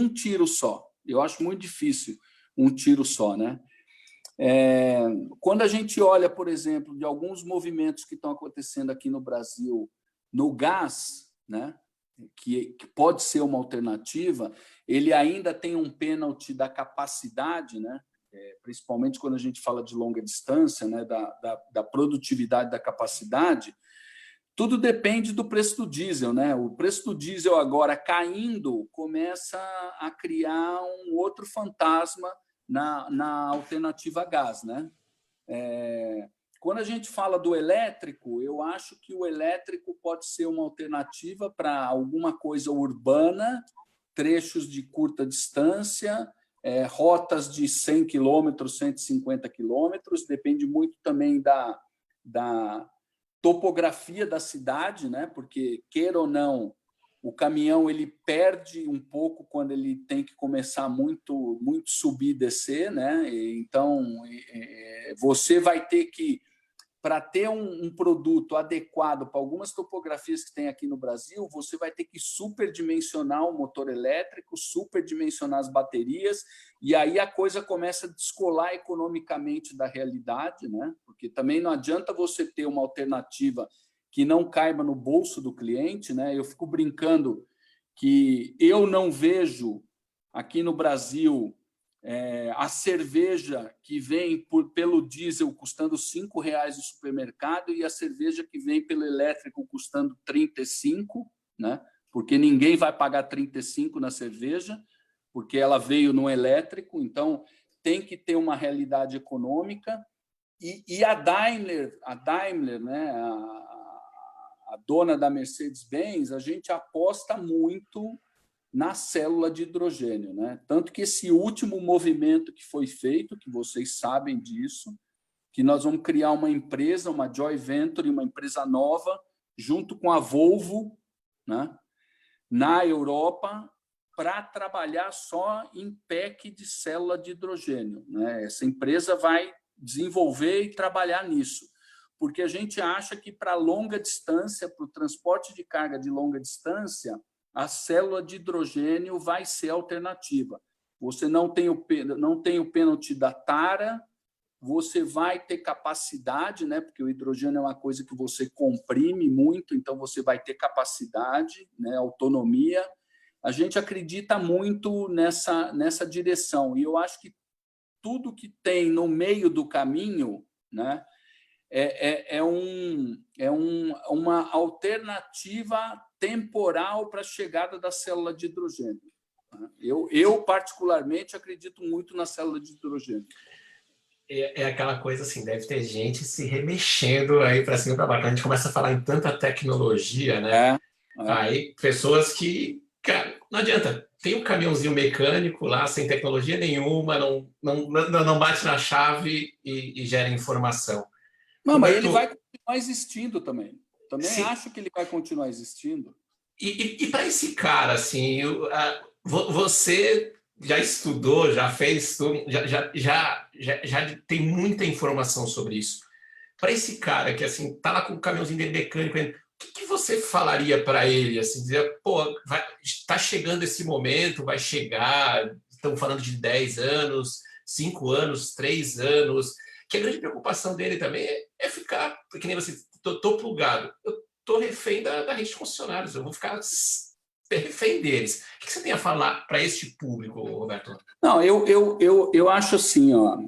tiro só. Eu acho muito difícil um tiro só, né? Quando a gente olha, por exemplo, de alguns movimentos que estão acontecendo aqui no Brasil, no gás, né, que pode ser uma alternativa, ele ainda tem um pênalti da capacidade, né, principalmente quando a gente fala de longa distância, né, da produtividade da capacidade. Tudo depende do preço do diesel, né? O preço do diesel agora caindo começa a criar um outro fantasma na alternativa a gás, né? Quando a gente fala do elétrico, eu acho que o elétrico pode ser uma alternativa para alguma coisa urbana, trechos de curta distância, rotas de 100 quilômetros, 150 quilômetros, depende muito também da topografia da cidade, né? Porque, queira ou não, o caminhão ele perde um pouco quando ele tem que começar muito subir e descer, né? Então, você vai ter que, para ter um produto adequado para algumas topografias que tem aqui no Brasil, você vai ter que superdimensionar o motor elétrico, superdimensionar as baterias, e aí a coisa começa a descolar economicamente da realidade, né? Porque também não adianta você ter uma alternativa que não caiba no bolso do cliente, né? Eu fico brincando que eu não vejo aqui no Brasil a cerveja que vem pelo diesel custando R$5 no supermercado e a cerveja que vem pelo elétrico custando 35, né? Porque ninguém vai pagar 35 na cerveja, porque ela veio no elétrico, então tem que ter uma realidade econômica. E a Daimler, né, a dona da Mercedes-Benz, a gente aposta muito na célula de hidrogênio, né? Tanto que esse último movimento que foi feito, que vocês sabem disso, que nós vamos criar uma empresa, uma joint venture, uma empresa nova, junto com a Volvo, né, na Europa, para trabalhar só em pack de célula de hidrogênio, né? Essa empresa vai desenvolver e trabalhar nisso, porque a gente acha que para longa distância, para o transporte de carga de longa distância, a célula de hidrogênio vai ser a alternativa. Você não tem o pênalti da tara, você vai ter capacidade, né? Porque o hidrogênio é uma coisa que você comprime muito, então você vai ter capacidade, né? Autonomia. A gente acredita muito nessa direção, e eu acho que tudo que tem no meio do caminho, né, uma alternativa temporal para a chegada da célula de hidrogênio. Eu, particularmente, acredito muito na célula de hidrogênio. É aquela coisa assim, deve ter gente se remexendo aí para cima e para baixo. A gente começa a falar em tanta tecnologia, né? Aí pessoas que, cara, não adianta. Tem um caminhãozinho mecânico lá, sem tecnologia nenhuma, não bate na chave e gera informação. Não, mas ele vai continuar existindo também. Também Sim. Acho que ele vai continuar existindo. E para esse cara, assim, você já estudou, já fez, já tem muita informação sobre isso. Para esse cara que assim tá lá com o caminhãozinho dele mecânico, o que você falaria para ele? Assim, dizer, pô, está chegando esse momento, vai chegar, estamos falando de 10 anos, 5 anos, 3 anos, que a grande preocupação dele também é ficar, porque nem você, tô plugado, eu tô refém da rede de concessionários, eu vou ficar refém deles. O que você tem a falar para este público, Roberto? Não, eu acho assim, ó,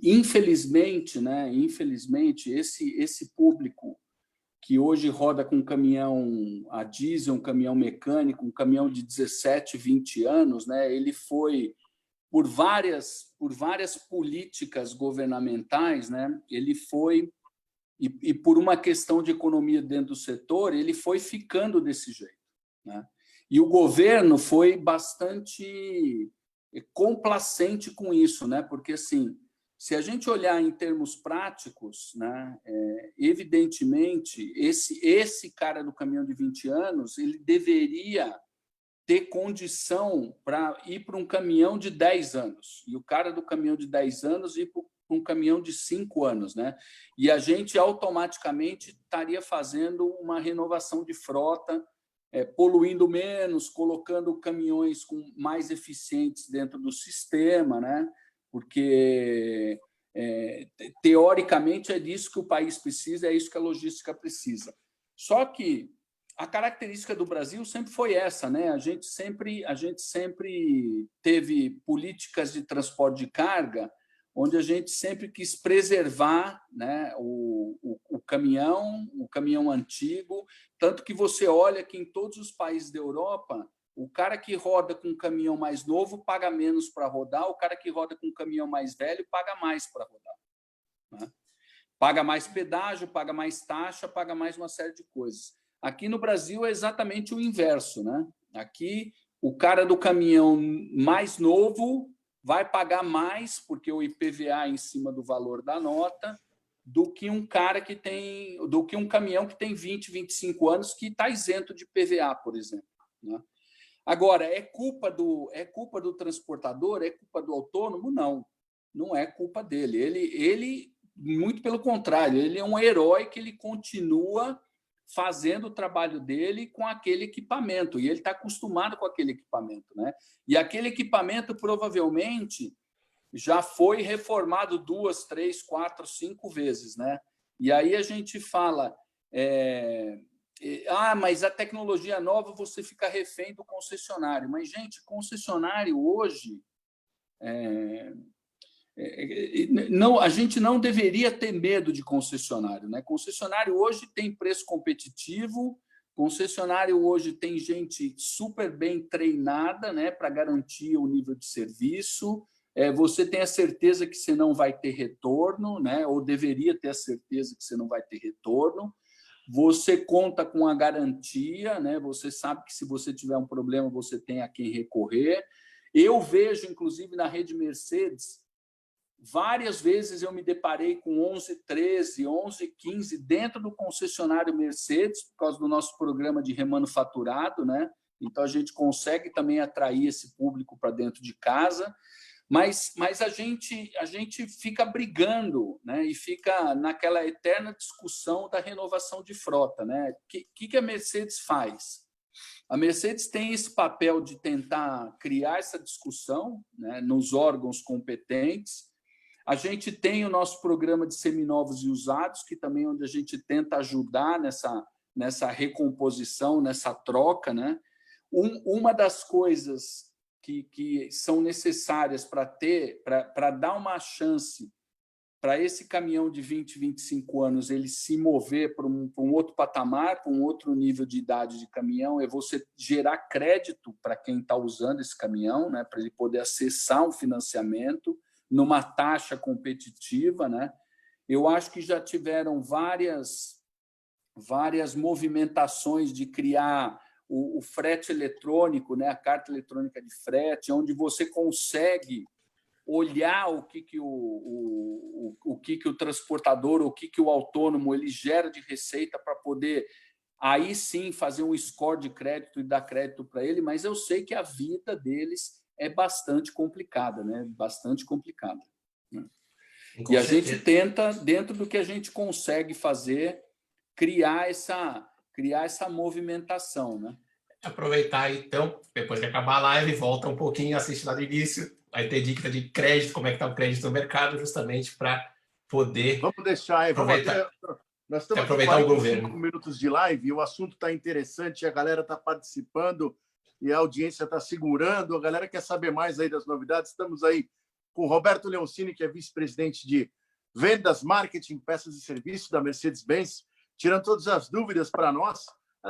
infelizmente, né? Infelizmente, esse público que hoje roda com um caminhão a diesel, um caminhão mecânico, um caminhão de 17, 20 anos, né? Ele foi por várias políticas governamentais, né? Ele foi e por uma questão de economia dentro do setor, ele foi ficando desse jeito, né? E o governo foi bastante complacente com isso, né? Porque assim, se a gente olhar em termos práticos, né, evidentemente esse cara do caminhão de 20 anos, ele deveria ter condição para ir para um caminhão de 10 anos, e o cara do caminhão de 10 anos ir para um caminhão de 5 anos, né? E a gente automaticamente estaria fazendo uma renovação de frota, poluindo menos, colocando caminhões mais eficientes dentro do sistema, né? Porque, teoricamente, é disso que o país precisa, é isso que a logística precisa. Só que a característica do Brasil sempre foi essa, né? A gente sempre teve políticas de transporte de carga onde a gente sempre quis preservar, né, o caminhão antigo, tanto que você olha que em todos os países da Europa, o cara que roda com um caminhão mais novo paga menos para rodar, o cara que roda com um caminhão mais velho paga mais para rodar, né? Paga mais pedágio, paga mais taxa, paga mais uma série de coisas. Aqui no Brasil é exatamente o inverso, né? Aqui, o cara do caminhão mais novo vai pagar mais, porque o IPVA é em cima do valor da nota, do que um caminhão que tem 20, 25 anos, que está isento de PVA, por exemplo, né? Agora, é culpa do transportador? É culpa do autônomo? Não é culpa dele. Ele, muito pelo contrário, ele é um herói que ele continua fazendo o trabalho dele com aquele equipamento, e ele está acostumado com aquele equipamento, né? E aquele equipamento provavelmente já foi reformado 2, 3, 4, 5 vezes, né? E aí a gente fala, mas a tecnologia nova você fica refém do concessionário. Mas, gente, concessionário hoje Não, a gente não deveria ter medo de concessionário, né? Concessionário hoje tem preço competitivo, concessionário hoje tem gente super bem treinada, né, para garantir o nível de serviço. Você tem a certeza que você não vai ter retorno, né, ou deveria ter a certeza que você não vai ter retorno. Você conta com a garantia, né? Você sabe que se você tiver um problema, você tem a quem recorrer. Eu vejo, inclusive, na rede Mercedes, várias vezes eu me deparei com 1113, 1115 dentro do concessionário Mercedes, por causa do nosso programa de remanufaturado, né? Então, a gente consegue também atrair esse público para dentro de casa, mas a gente fica brigando, né? E fica naquela eterna discussão da renovação de frota, né? O que a Mercedes faz? A Mercedes tem esse papel de tentar criar essa discussão, né, nos órgãos competentes. A gente tem o nosso programa de seminovos e usados, que também é onde a gente tenta ajudar nessa recomposição, nessa troca, né? Uma das coisas que são necessárias para dar uma chance para esse caminhão de 20, 25 anos ele se mover para um outro patamar, para um outro nível de idade de caminhão, é você gerar crédito para quem está usando esse caminhão, né, para ele poder acessar um financiamento numa taxa competitiva, né? Eu acho que já tiveram várias movimentações de criar o frete eletrônico, né, a carta eletrônica de frete, onde você consegue olhar o que o transportador, o que o autônomo ele gera de receita para poder aí sim fazer um score de crédito e dar crédito para ele, mas eu sei que a vida deles é bastante complicada, né? Bastante complicada. Né? E a gente tenta, dentro do que a gente consegue fazer, criar essa movimentação, né? Aproveitar, então, depois de acabar a live, volta um pouquinho, assiste lá do início, vai ter dica de crédito, como é que está o crédito no mercado, justamente para poder vamos deixar aí, aproveitar, nós estamos aproveitar aqui o governo. 5 minutos de live e o assunto está interessante, a galera está participando e a audiência está segurando, a galera quer saber mais aí das novidades. Estamos aí com o Roberto Leoncini, que é vice-presidente de Vendas, Marketing, Peças e Serviços da Mercedes-Benz, tirando todas as dúvidas para nós.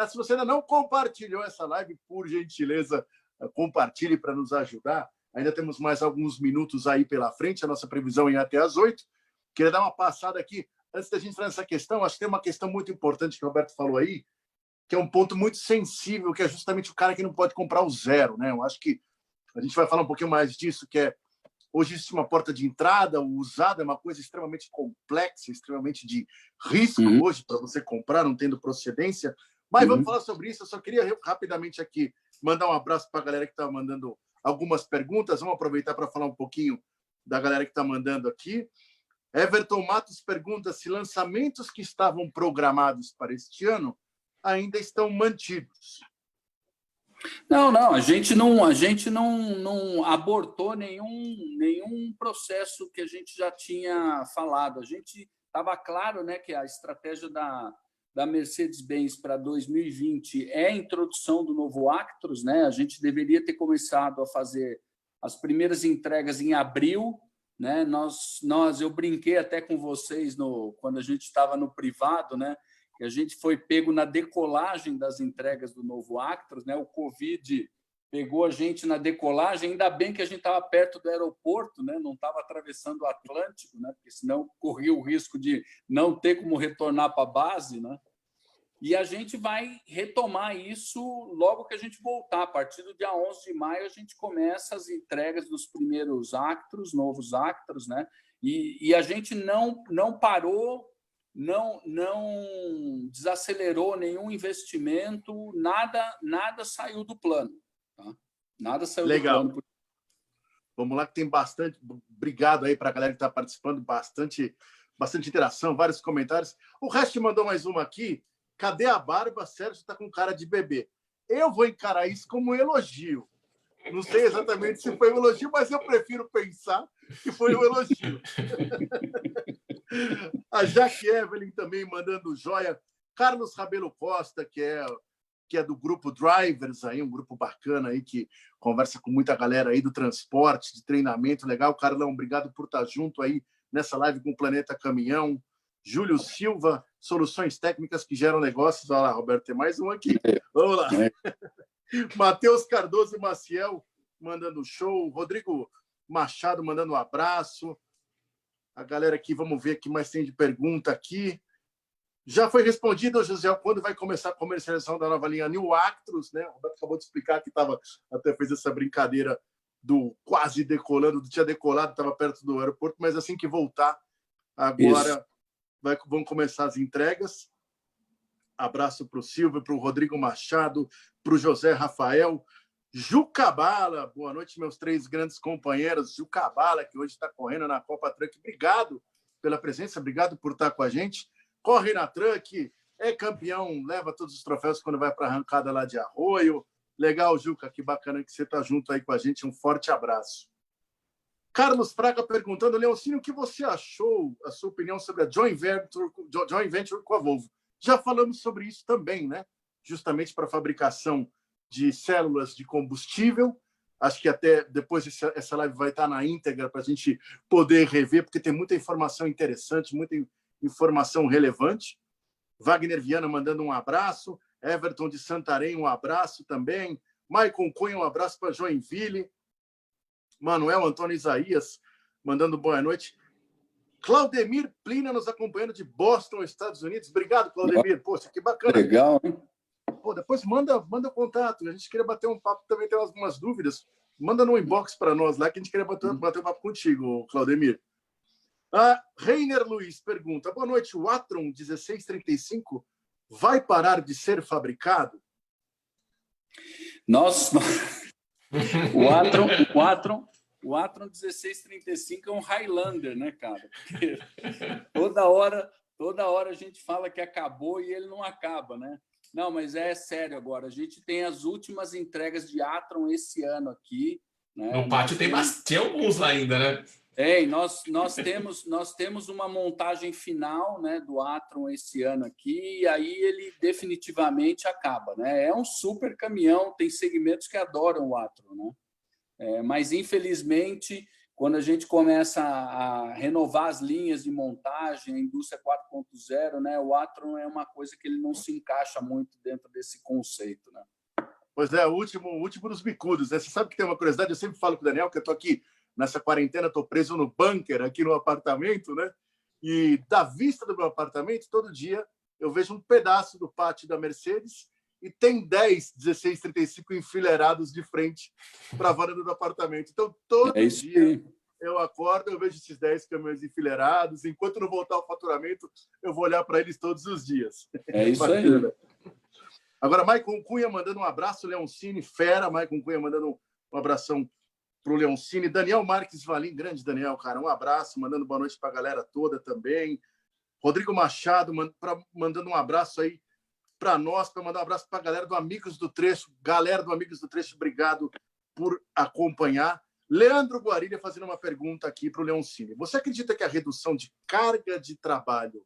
Se você ainda não compartilhou essa live, por gentileza, compartilhe para nos ajudar. Ainda temos mais alguns minutos aí pela frente, a nossa previsão é até às 8. Queria dar uma passada aqui, antes da gente entrar nessa questão, acho que tem uma questão muito importante que o Roberto falou aí, que é um ponto muito sensível, que é justamente o cara que não pode comprar o zero, né? Eu acho que a gente vai falar um pouquinho mais disso, que é hoje existe uma porta de entrada, o usado é uma coisa extremamente complexa, extremamente de risco hoje para você comprar, não tendo procedência. Mas vamos falar sobre isso. Eu só queria rapidamente aqui mandar um abraço para a galera que está mandando algumas perguntas. Vamos aproveitar para falar um pouquinho da galera que está mandando aqui. Everton Matos pergunta se lançamentos que estavam programados para este ano ainda estão mantidos. Não, a gente não abortou nenhum processo que a gente já tinha falado. A gente estava claro, né, que a estratégia da Mercedes-Benz para 2020 é a introdução do novo Actros, né? A gente deveria ter começado a fazer as primeiras entregas em abril, né? Eu brinquei até com vocês quando a gente estava no privado, né? Que a gente foi pego na decolagem das entregas do novo Actros, né? O Covid pegou a gente na decolagem, ainda bem que a gente estava perto do aeroporto, né? Não estava atravessando o Atlântico, né? Porque senão corria o risco de não ter como retornar para a base, né? E a gente vai retomar isso logo que a gente voltar. A partir do dia 11 de maio, a gente começa as entregas dos primeiros Actros, novos Actros, né? E a gente não parou, não desacelerou nenhum investimento, nada saiu do plano. Tá? Nada saiu do plano. Vamos lá, que tem bastante. Obrigado aí para a galera que está participando, bastante interação, vários comentários. O resto mandou mais uma aqui. Cadê a barba? Sérgio está com cara de bebê. Eu vou encarar isso como um elogio. Não sei exatamente se foi um elogio, mas eu prefiro pensar que foi um elogio. A Jaque Evelyn também mandando joia. Carlos Rabelo Costa, que que é do grupo Drivers, aí, um grupo bacana aí que conversa com muita galera aí do transporte, de treinamento legal. Carlão, obrigado por estar junto aí nessa live com o Planeta Caminhão. Júlio Silva, soluções técnicas que geram negócios. Olha lá, Roberto, tem mais um aqui. Vamos lá. Matheus Cardoso e Maciel mandando show. Rodrigo Machado mandando um abraço. A galera aqui, vamos ver o que mais tem de pergunta aqui. Já foi respondido, José, quando vai começar a comercialização da nova linha New Actros, né? O Roberto acabou de explicar que até fez essa brincadeira do quase decolando, tinha decolado, estava perto do aeroporto, mas assim que voltar, agora vão começar as entregas. Abraço para o Silvio, para o Rodrigo Machado, para o José Rafael. Jucabala, boa noite, meus 3 grandes companheiros. Jucabala, que hoje está correndo na Copa Truck. Obrigado pela presença, obrigado por estar com a gente. Corre na Truck, é campeão, leva todos os troféus quando vai para a arrancada lá de Arroio. Legal, Juca, que bacana que você está junto aí com a gente. Um forte abraço. Carlos Fraga perguntando, Leoncino, o que você achou, a sua opinião sobre a joint venture com a Volvo? Já falamos sobre isso também, né? Justamente para a fabricação de células de combustível. Acho que até depois essa live vai estar na íntegra para a gente poder rever, porque tem muita informação interessante, muita informação relevante. Wagner Viana mandando um abraço. Everton de Santarém, um abraço também. Maicon Cunha, um abraço para Joinville. Manuel Antônio Isaías mandando boa noite. Claudemir Plina nos acompanhando de Boston, Estados Unidos. Obrigado, Claudemir. Poxa, que bacana. Legal, hein? Pô, depois manda contato. A gente queria bater um papo, também tem algumas dúvidas. Manda no inbox para nós lá, que a gente queria bater um papo contigo, Claudemir. Reiner Luiz pergunta, boa noite, o Atron 1635 vai parar de ser fabricado? O Atron 1635 é um Highlander, né, cara? Porque toda hora a gente fala que acabou e ele não acaba, né? Não, mas é sério agora. A gente tem as últimas entregas de Atron esse ano aqui. Né? No pátio tem alguns lá ainda, né? Nós temos uma montagem final, né, do Atron esse ano aqui, e aí ele definitivamente acaba, né? É um super caminhão, tem segmentos que adoram o Atron, né? Mas infelizmente, quando a gente começa a renovar as linhas de montagem, a indústria 4.0, né, o Atron é uma coisa que ele não se encaixa muito dentro desse conceito, né? Pois é, o último dos bicudos, né? Você sabe que tem uma curiosidade, eu sempre falo com o Daniel que eu estou aqui nessa quarentena, estou preso no bunker aqui no apartamento, né? E da vista do meu apartamento, todo dia eu vejo um pedaço do pátio da Mercedes e tem 10 1635 enfileirados de frente para a varanda do apartamento. Então, todo dia eu acordo, eu vejo esses 10 caminhões enfileirados. Enquanto não voltar o faturamento, eu vou olhar para eles todos os dias. É isso aí. Agora, Maicon Cunha mandando um abraço, Leoncini, fera. Maicon Cunha mandando um abração para o Leoncini. Daniel Marques Valim, grande Daniel, cara, um abraço, mandando boa noite para a galera toda também. Rodrigo Machado mandando um abraço aí para nós, para mandar um abraço para a galera do Amigos do Trecho. Galera do Amigos do Trecho, obrigado por acompanhar. Leandro Guarilha fazendo uma pergunta aqui para o Leoncini. Você acredita que a redução de carga de trabalho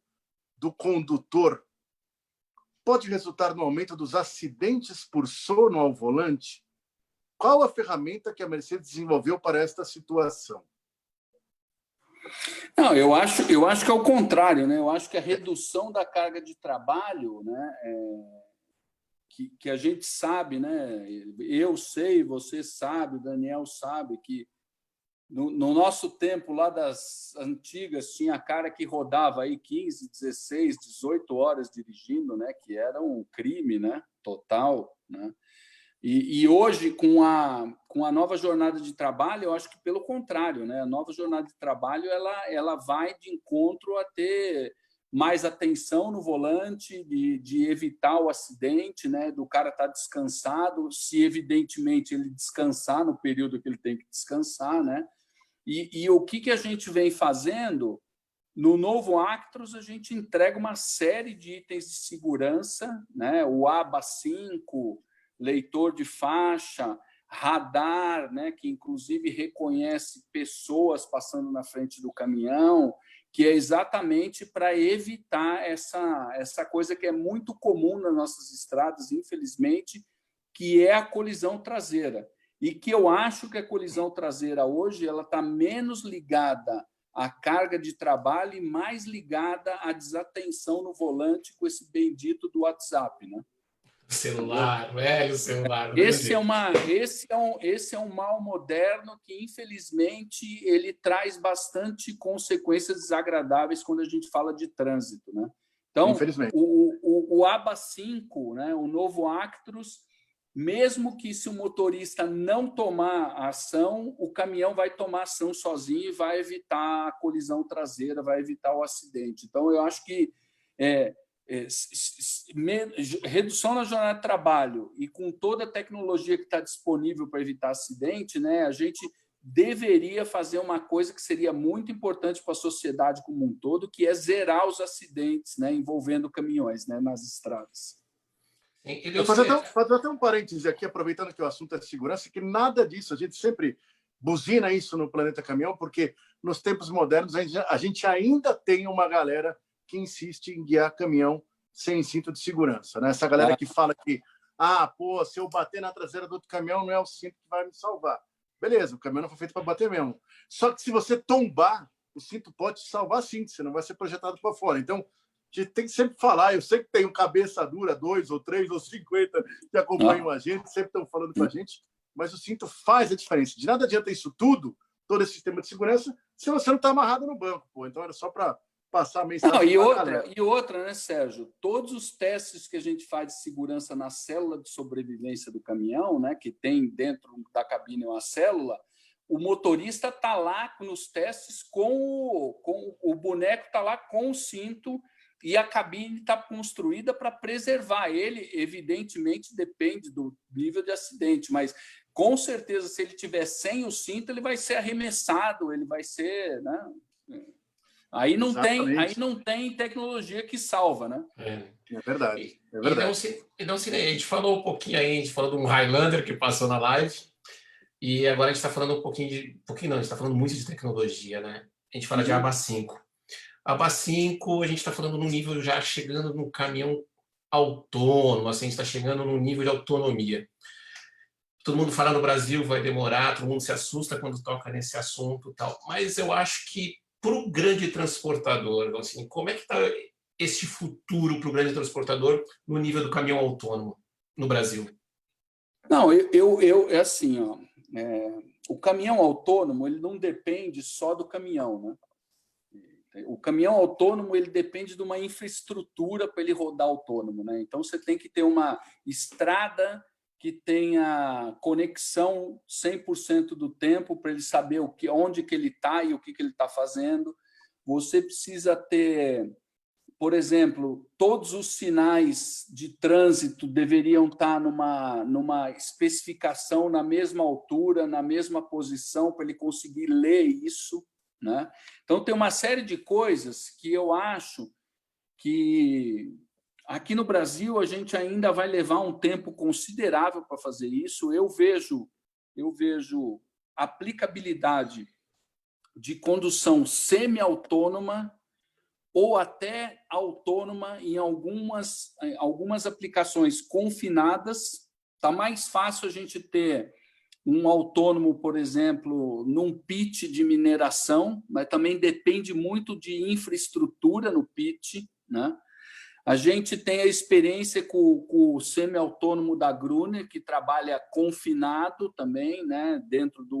do condutor pode resultar no aumento dos acidentes por sono ao volante? Qual a ferramenta que a Mercedes desenvolveu para esta situação? Não, eu acho que é o contrário, né? Eu acho que a redução da carga de trabalho, né, que a gente sabe, né? Eu sei, você sabe, o Daniel sabe que no nosso tempo lá das antigas tinha cara que rodava aí 15, 16, 18 horas dirigindo, né? Que era um crime, né? Total, né? E hoje, com a nova jornada de trabalho, eu acho que pelo contrário, né? A nova jornada de trabalho ela vai de encontro a ter mais atenção no volante, de evitar o acidente, né? Do cara estar descansado, se evidentemente ele descansar no período que ele tem que descansar, né? E o que a gente vem fazendo? No novo Actros, a gente entrega uma série de itens de segurança, né? O ABA 5, leitor de faixa, radar, né, que inclusive reconhece pessoas passando na frente do caminhão, que é exatamente para evitar essa coisa que é muito comum nas nossas estradas, infelizmente, que é a colisão traseira. E que eu acho que a colisão traseira hoje ela está menos ligada à carga de trabalho e mais ligada à desatenção no volante com esse bendito do WhatsApp, né? Celular, velho celular. Esse é um mal moderno que, infelizmente, ele traz bastante consequências desagradáveis quando a gente fala de trânsito, né? Então, o ABA 5, né, o novo Actros, mesmo que se o motorista não tomar a ação, o caminhão vai tomar ação sozinho e vai evitar a colisão traseira, vai evitar o acidente. Então, eu acho que redução na jornada de trabalho e com toda a tecnologia que está disponível para evitar acidente, né, a gente deveria fazer uma coisa que seria muito importante para a sociedade como um todo, que é zerar os acidentes, né, envolvendo caminhões, né, nas estradas. Eu fazer até um parêntese aqui, aproveitando que o assunto é segurança, que nada disso, a gente sempre buzina isso no Planeta Caminhão, porque nos tempos modernos a gente ainda tem uma galera que insiste em guiar caminhão sem cinto de segurança, né? Essa galera que fala que, se eu bater na traseira do outro caminhão, não é o cinto que vai me salvar. Beleza, o caminhão não foi feito para bater mesmo. Só que se você tombar, o cinto pode te salvar sim, você não vai ser projetado para fora. Então, a gente tem que sempre falar, eu sei que tem um cabeça dura, 2 ou 3 ou 50 que acompanham a gente, sempre estão falando com a gente, mas o cinto faz a diferença. De nada adianta isso tudo, todo esse sistema de segurança, se você não está amarrado no banco. Pô. Então, era só para passar a mensagem. E outra, né, Sérgio? Todos os testes que a gente faz de segurança na célula de sobrevivência do caminhão, né, que tem dentro da cabine uma célula, o motorista está lá nos testes com o boneco, está lá com o cinto, e a cabine está construída para preservar ele. Evidentemente, depende do nível de acidente, mas com certeza, se ele tiver sem o cinto, ele vai ser arremessado, ele vai ser, né? Aí não tem tecnologia que salva, né? É verdade. E não, a gente falou um pouquinho aí, a gente falou de um Highlander que passou na live, e agora a gente está falando a gente está falando muito de tecnologia, né? A gente fala de ABA 5. ABA 5, a gente está falando num nível já chegando no caminhão autônomo, assim, a gente está chegando num nível de autonomia. Todo mundo fala no Brasil, vai demorar, todo mundo se assusta quando toca nesse assunto e tal, mas eu acho que para o grande transportador, assim, como é que está esse futuro para o grande transportador no nível do caminhão autônomo no Brasil? Não, é assim, ó, o caminhão autônomo ele não depende só do caminhão, né? O caminhão autônomo ele depende de uma infraestrutura para ele rodar autônomo, né? Então você tem que ter uma estrada que tenha conexão 100% do tempo para ele saber onde que ele está e o que ele está fazendo. Você precisa ter, por exemplo, todos os sinais de trânsito deveriam estar numa especificação na mesma altura, na mesma posição, para ele conseguir ler isso, né? Então, tem uma série de coisas que eu acho que aqui no Brasil a gente ainda vai levar um tempo considerável para fazer isso. Eu vejo aplicabilidade de condução semi-autônoma ou até autônoma em algumas aplicações confinadas. Está mais fácil a gente ter um autônomo, por exemplo, num pit de mineração, mas também depende muito de infraestrutura no pit, né? A gente tem a experiência com o semi-autônomo da Gruner, que trabalha confinado também, né? Dentro de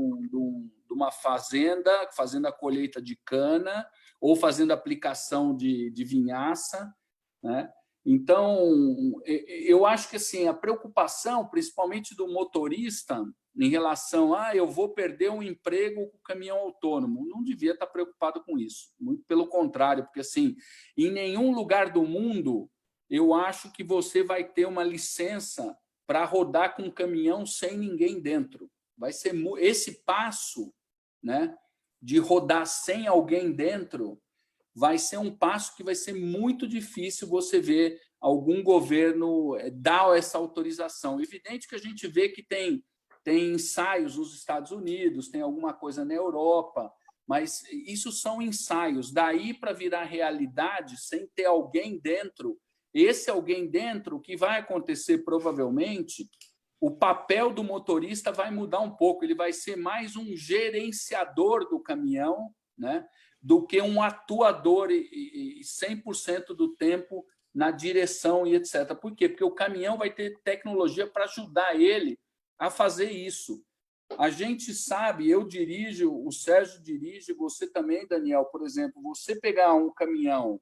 uma fazenda, fazendo a colheita de cana ou fazendo aplicação de vinhaça, né? Então, eu acho que assim, a preocupação, principalmente do motorista, em relação eu vou perder um emprego com o caminhão autônomo, não devia estar preocupado com isso. Muito pelo contrário, porque assim, em nenhum lugar do mundo eu acho que você vai ter uma licença para rodar com um caminhão sem ninguém dentro. Vai ser esse passo, né, de rodar sem alguém dentro, vai ser um passo que vai ser muito difícil você ver algum governo dar essa autorização. Evidente que a gente vê que tem ensaios nos Estados Unidos, tem alguma coisa na Europa, Mas isso são ensaios. Daí para virar realidade, sem ter alguém dentro, esse alguém dentro, o que vai acontecer provavelmente, o papel do motorista vai mudar um pouco, ele vai ser mais um gerenciador do caminhão, né, do que um atuador e 100% do tempo na direção e etc. Por quê? Porque o caminhão vai ter tecnologia para ajudar ele a fazer isso. A gente sabe, eu dirijo, o Sérgio dirige, você também, Daniel, por exemplo, você pegar um caminhão,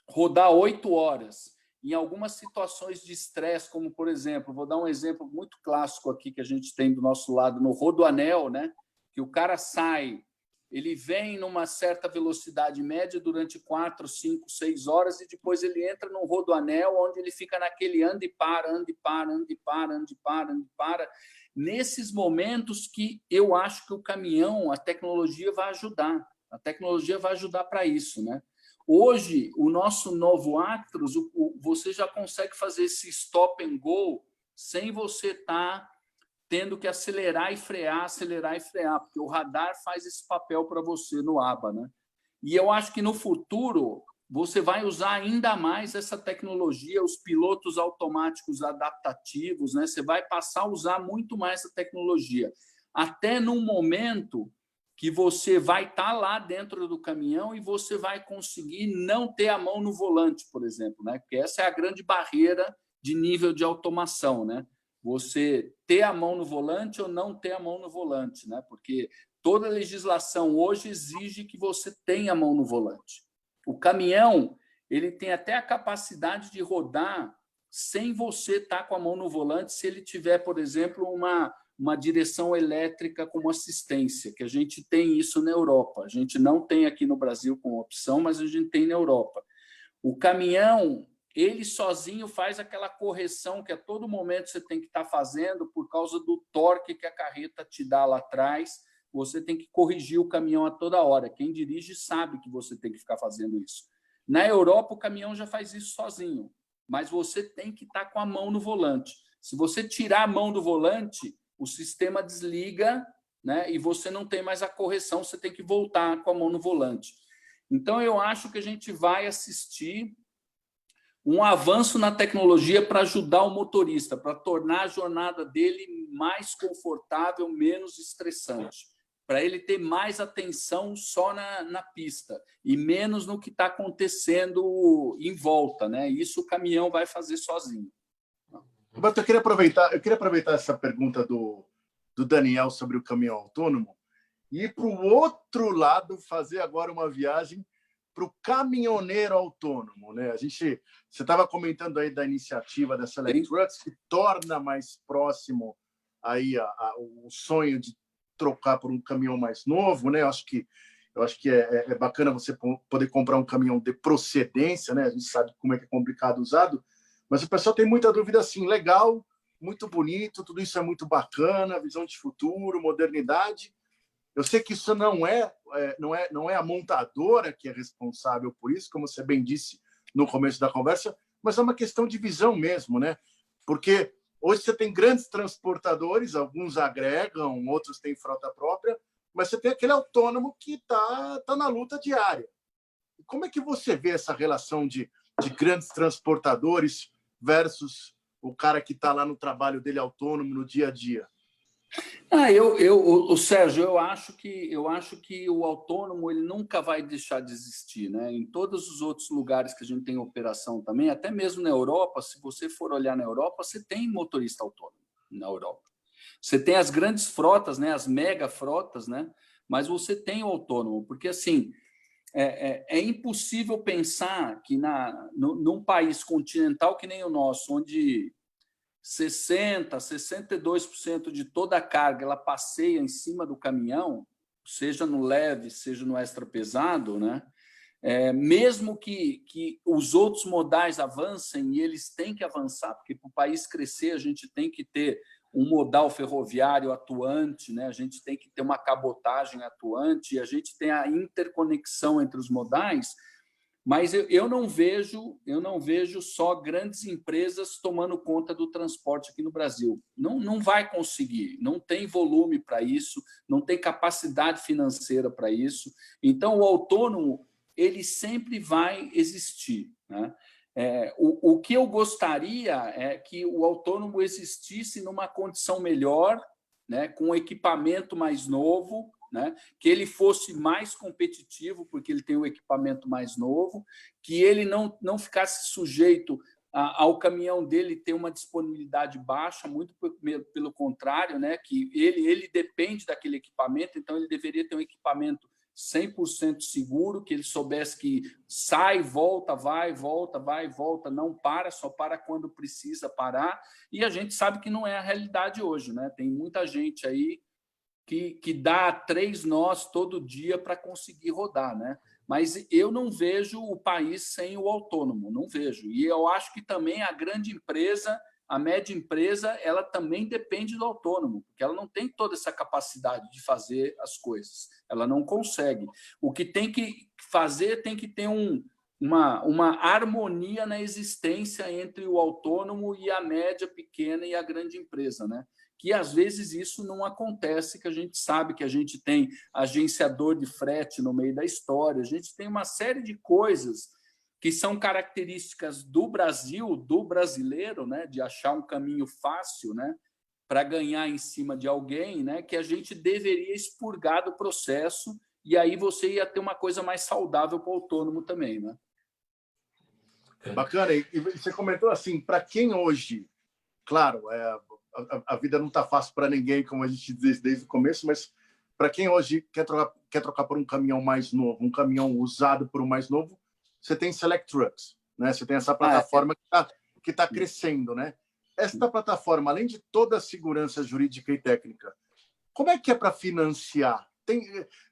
rodar 8 horas, em algumas situações de estresse, como, por exemplo, vou dar um exemplo muito clássico aqui que a gente tem do nosso lado, no Rodoanel, né? Que o cara sai, ele vem numa certa velocidade média durante 4, 5, 6 horas e depois ele entra num Rodoanel onde ele fica naquele anda e para, anda e para, anda e para, anda e para, anda e para. Nesses momentos que eu acho que o caminhão, a tecnologia vai ajudar. A tecnologia vai ajudar para isso, né? Hoje, o nosso novo Actros, você já consegue fazer esse stop and go sem você estar tendo que acelerar e frear, porque o radar faz esse papel para você no ABA, né? E eu acho que no futuro você vai usar ainda mais essa tecnologia, os pilotos automáticos adaptativos, né? Você vai passar a usar muito mais essa tecnologia, até num momento que você vai estar lá dentro do caminhão e você vai conseguir não ter a mão no volante, por exemplo, né? Porque essa é a grande barreira de nível de automação, né? Você ter a mão no volante ou não ter a mão no volante, né? Porque toda a legislação hoje exige que você tenha a mão no volante. O caminhão, ele tem até a capacidade de rodar sem você estar com a mão no volante, se ele tiver, por exemplo, uma direção elétrica como assistência, que a gente tem isso na Europa. A gente não tem aqui no Brasil como opção, mas a gente tem na Europa. O caminhão, ele sozinho faz aquela correção que a todo momento você tem que estar fazendo por causa do torque que a carreta te dá lá atrás. Você tem que corrigir o caminhão a toda hora. Quem dirige sabe que você tem que ficar fazendo isso. Na Europa, o caminhão já faz isso sozinho, mas você tem que estar com a mão no volante. Se você tirar a mão do volante, o sistema desliga, né, e você não tem mais a correção, você tem que voltar com a mão no volante. Então, eu acho que a gente vai assistir um avanço na tecnologia para ajudar o motorista, para tornar a jornada dele mais confortável, menos estressante, para ele ter mais atenção só na pista e menos no que está acontecendo em volta, né? Isso o caminhão vai fazer sozinho. Roberto, eu queria aproveitar essa pergunta do Daniel sobre o caminhão autônomo e ir para o outro lado, fazer agora uma viagem para o caminhoneiro autônomo, né? Você estava comentando aí da iniciativa da Select Trucks, que torna mais próximo aí o sonho de trocar por um caminhão mais novo, né? Eu acho que é bacana você poder comprar um caminhão de procedência, né? A gente sabe como é que é complicado usado, mas o pessoal tem muita dúvida assim, legal, muito bonito, tudo isso é muito bacana, visão de futuro, modernidade. Eu sei que isso não é a montadora que é responsável por isso, como você bem disse no começo da conversa, mas é uma questão de visão mesmo, né? Porque hoje você tem grandes transportadores, alguns agregam, outros têm frota própria, mas você tem aquele autônomo que tá na luta diária. Como é que você vê essa relação de grandes transportadores versus o cara que está lá no trabalho dele autônomo no dia a dia? O Sérgio, eu acho que o autônomo ele nunca vai deixar de existir, né? Em todos os outros lugares que a gente tem operação também, até mesmo na Europa, se você for olhar na Europa, você tem motorista autônomo na Europa. Você tem as grandes frotas, né? As mega frotas, né? Mas você tem o autônomo, porque assim é impossível pensar que num país continental que nem o nosso, onde 62% de toda a carga ela passeia em cima do caminhão, seja no leve, seja no extra pesado, né? Mesmo que os outros modais avancem, e eles têm que avançar, porque para o país crescer a gente tem que ter um modal ferroviário atuante, né? A gente tem que ter uma cabotagem atuante, e a gente tem a interconexão entre os modais. Mas eu não vejo só grandes empresas tomando conta do transporte aqui no Brasil. Não vai conseguir, não tem volume para isso, não tem capacidade financeira para isso. Então, o autônomo ele sempre vai existir, né? O que eu gostaria é que o autônomo existisse numa condição melhor, né, com um equipamento mais novo, né, que ele fosse mais competitivo, porque ele tem o equipamento mais novo, que ele não ficasse sujeito ao caminhão dele ter uma disponibilidade baixa, muito pelo contrário, né, que ele depende daquele equipamento, então ele deveria ter um equipamento 100% seguro, que ele soubesse que sai, volta, vai, volta, não para, só para quando precisa parar. E a gente sabe que não é a realidade hoje, né? Tem muita gente aí que dá 3 nós todo dia para conseguir rodar, né? Mas eu não vejo o país sem o autônomo, não vejo. E eu acho que também a grande empresa, a média empresa, ela também depende do autônomo, porque ela não tem toda essa capacidade de fazer as coisas, ela não consegue. O que tem que fazer tem que ter uma harmonia na existência entre o autônomo e a média, pequena e a grande empresa, né? Que às vezes isso não acontece, que a gente sabe que a gente tem agenciador de frete no meio da história, a gente tem uma série de coisas que são características do Brasil, do brasileiro, né, de achar um caminho fácil, né, para ganhar em cima de alguém, né, que a gente deveria expurgar do processo, e aí você ia ter uma coisa mais saudável para o autônomo também, né? Bacana. E você comentou assim, para quem hoje, claro, a vida não está fácil para ninguém, como a gente diz desde o começo, mas para quem hoje quer trocar por um caminhão mais novo, um caminhão usado por um mais novo, você tem Select Trucks, né? Você tem essa plataforma que tá crescendo, né? Esta plataforma, além de toda a segurança jurídica e técnica, como é que é para financiar?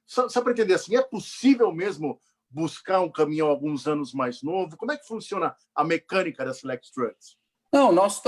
Só para entender assim, é possível mesmo buscar um caminhão alguns anos mais novo? Como é que funciona a mecânica da Select Trucks? Não, nós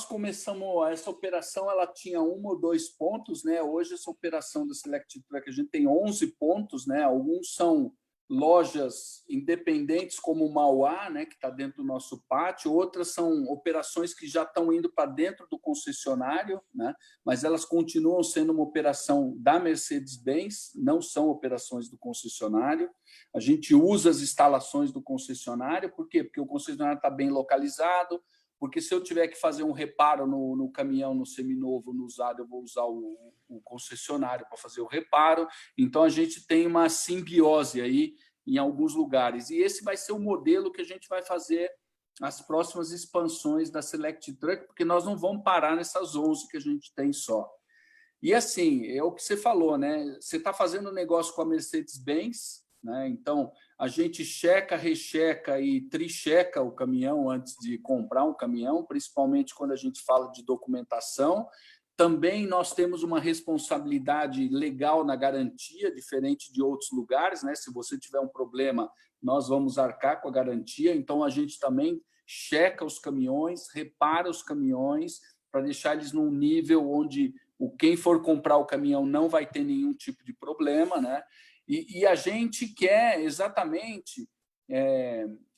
começamos essa operação, ela tinha 1 ou 2 pontos, né? Hoje essa operação da Select Truck a gente tem 11 pontos, né? Alguns são lojas independentes como o Mauá, né, que está dentro do nosso pátio, outras são operações que já estão indo para dentro do concessionário, né, mas elas continuam sendo uma operação da Mercedes-Benz, não são operações do concessionário. A gente usa as instalações do concessionário, por quê? Porque o concessionário está bem localizado, porque se eu tiver que fazer um reparo no caminhão, no seminovo, no usado, eu vou usar o concessionário para fazer o reparo. Então, a gente tem uma simbiose aí em alguns lugares. E esse vai ser o modelo que a gente vai fazer as próximas expansões da Select Truck, porque nós não vamos parar nessas 11 que a gente tem só. E assim, é o que você falou, né? Você está fazendo um negócio com a Mercedes-Benz, né? Então, a gente checa, recheca e tricheca o caminhão antes de comprar um caminhão, principalmente quando a gente fala de documentação. Também nós temos uma responsabilidade legal na garantia, diferente de outros lugares, né? Se você tiver um problema, nós vamos arcar com a garantia. Então, a gente também checa os caminhões, repara os caminhões, para deixar eles num nível onde quem for comprar o caminhão não vai ter nenhum tipo de problema, né? E a gente quer exatamente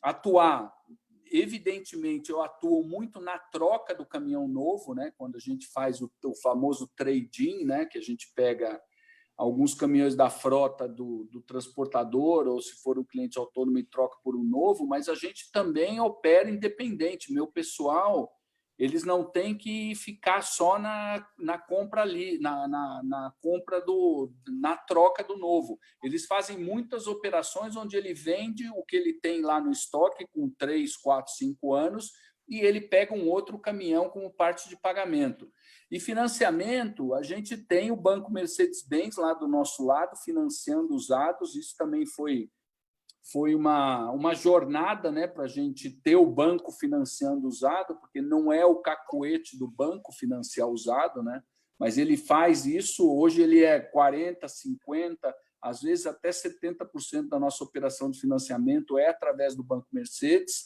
atuar. Evidentemente, eu atuo muito na troca do caminhão novo, né? Quando a gente faz o famoso trade-in, né? Que a gente pega alguns caminhões da frota do transportador, ou se for um cliente autônomo e troca por um novo, mas a gente também opera independente. Meu pessoal, eles não têm que ficar só na compra ali, na compra na troca do novo. Eles fazem muitas operações onde ele vende o que ele tem lá no estoque com 3, 4, 5 anos e ele pega um outro caminhão como parte de pagamento. E financiamento, a gente tem o Banco Mercedes-Benz lá do nosso lado, financiando usados. Isso também foi uma jornada, né, para a gente ter o banco financiando usado, porque não é o cacuete do banco financiar usado, né, mas ele faz isso. Hoje ele é 40%, 50%, às vezes até 70% da nossa operação de financiamento é através do Banco Mercedes.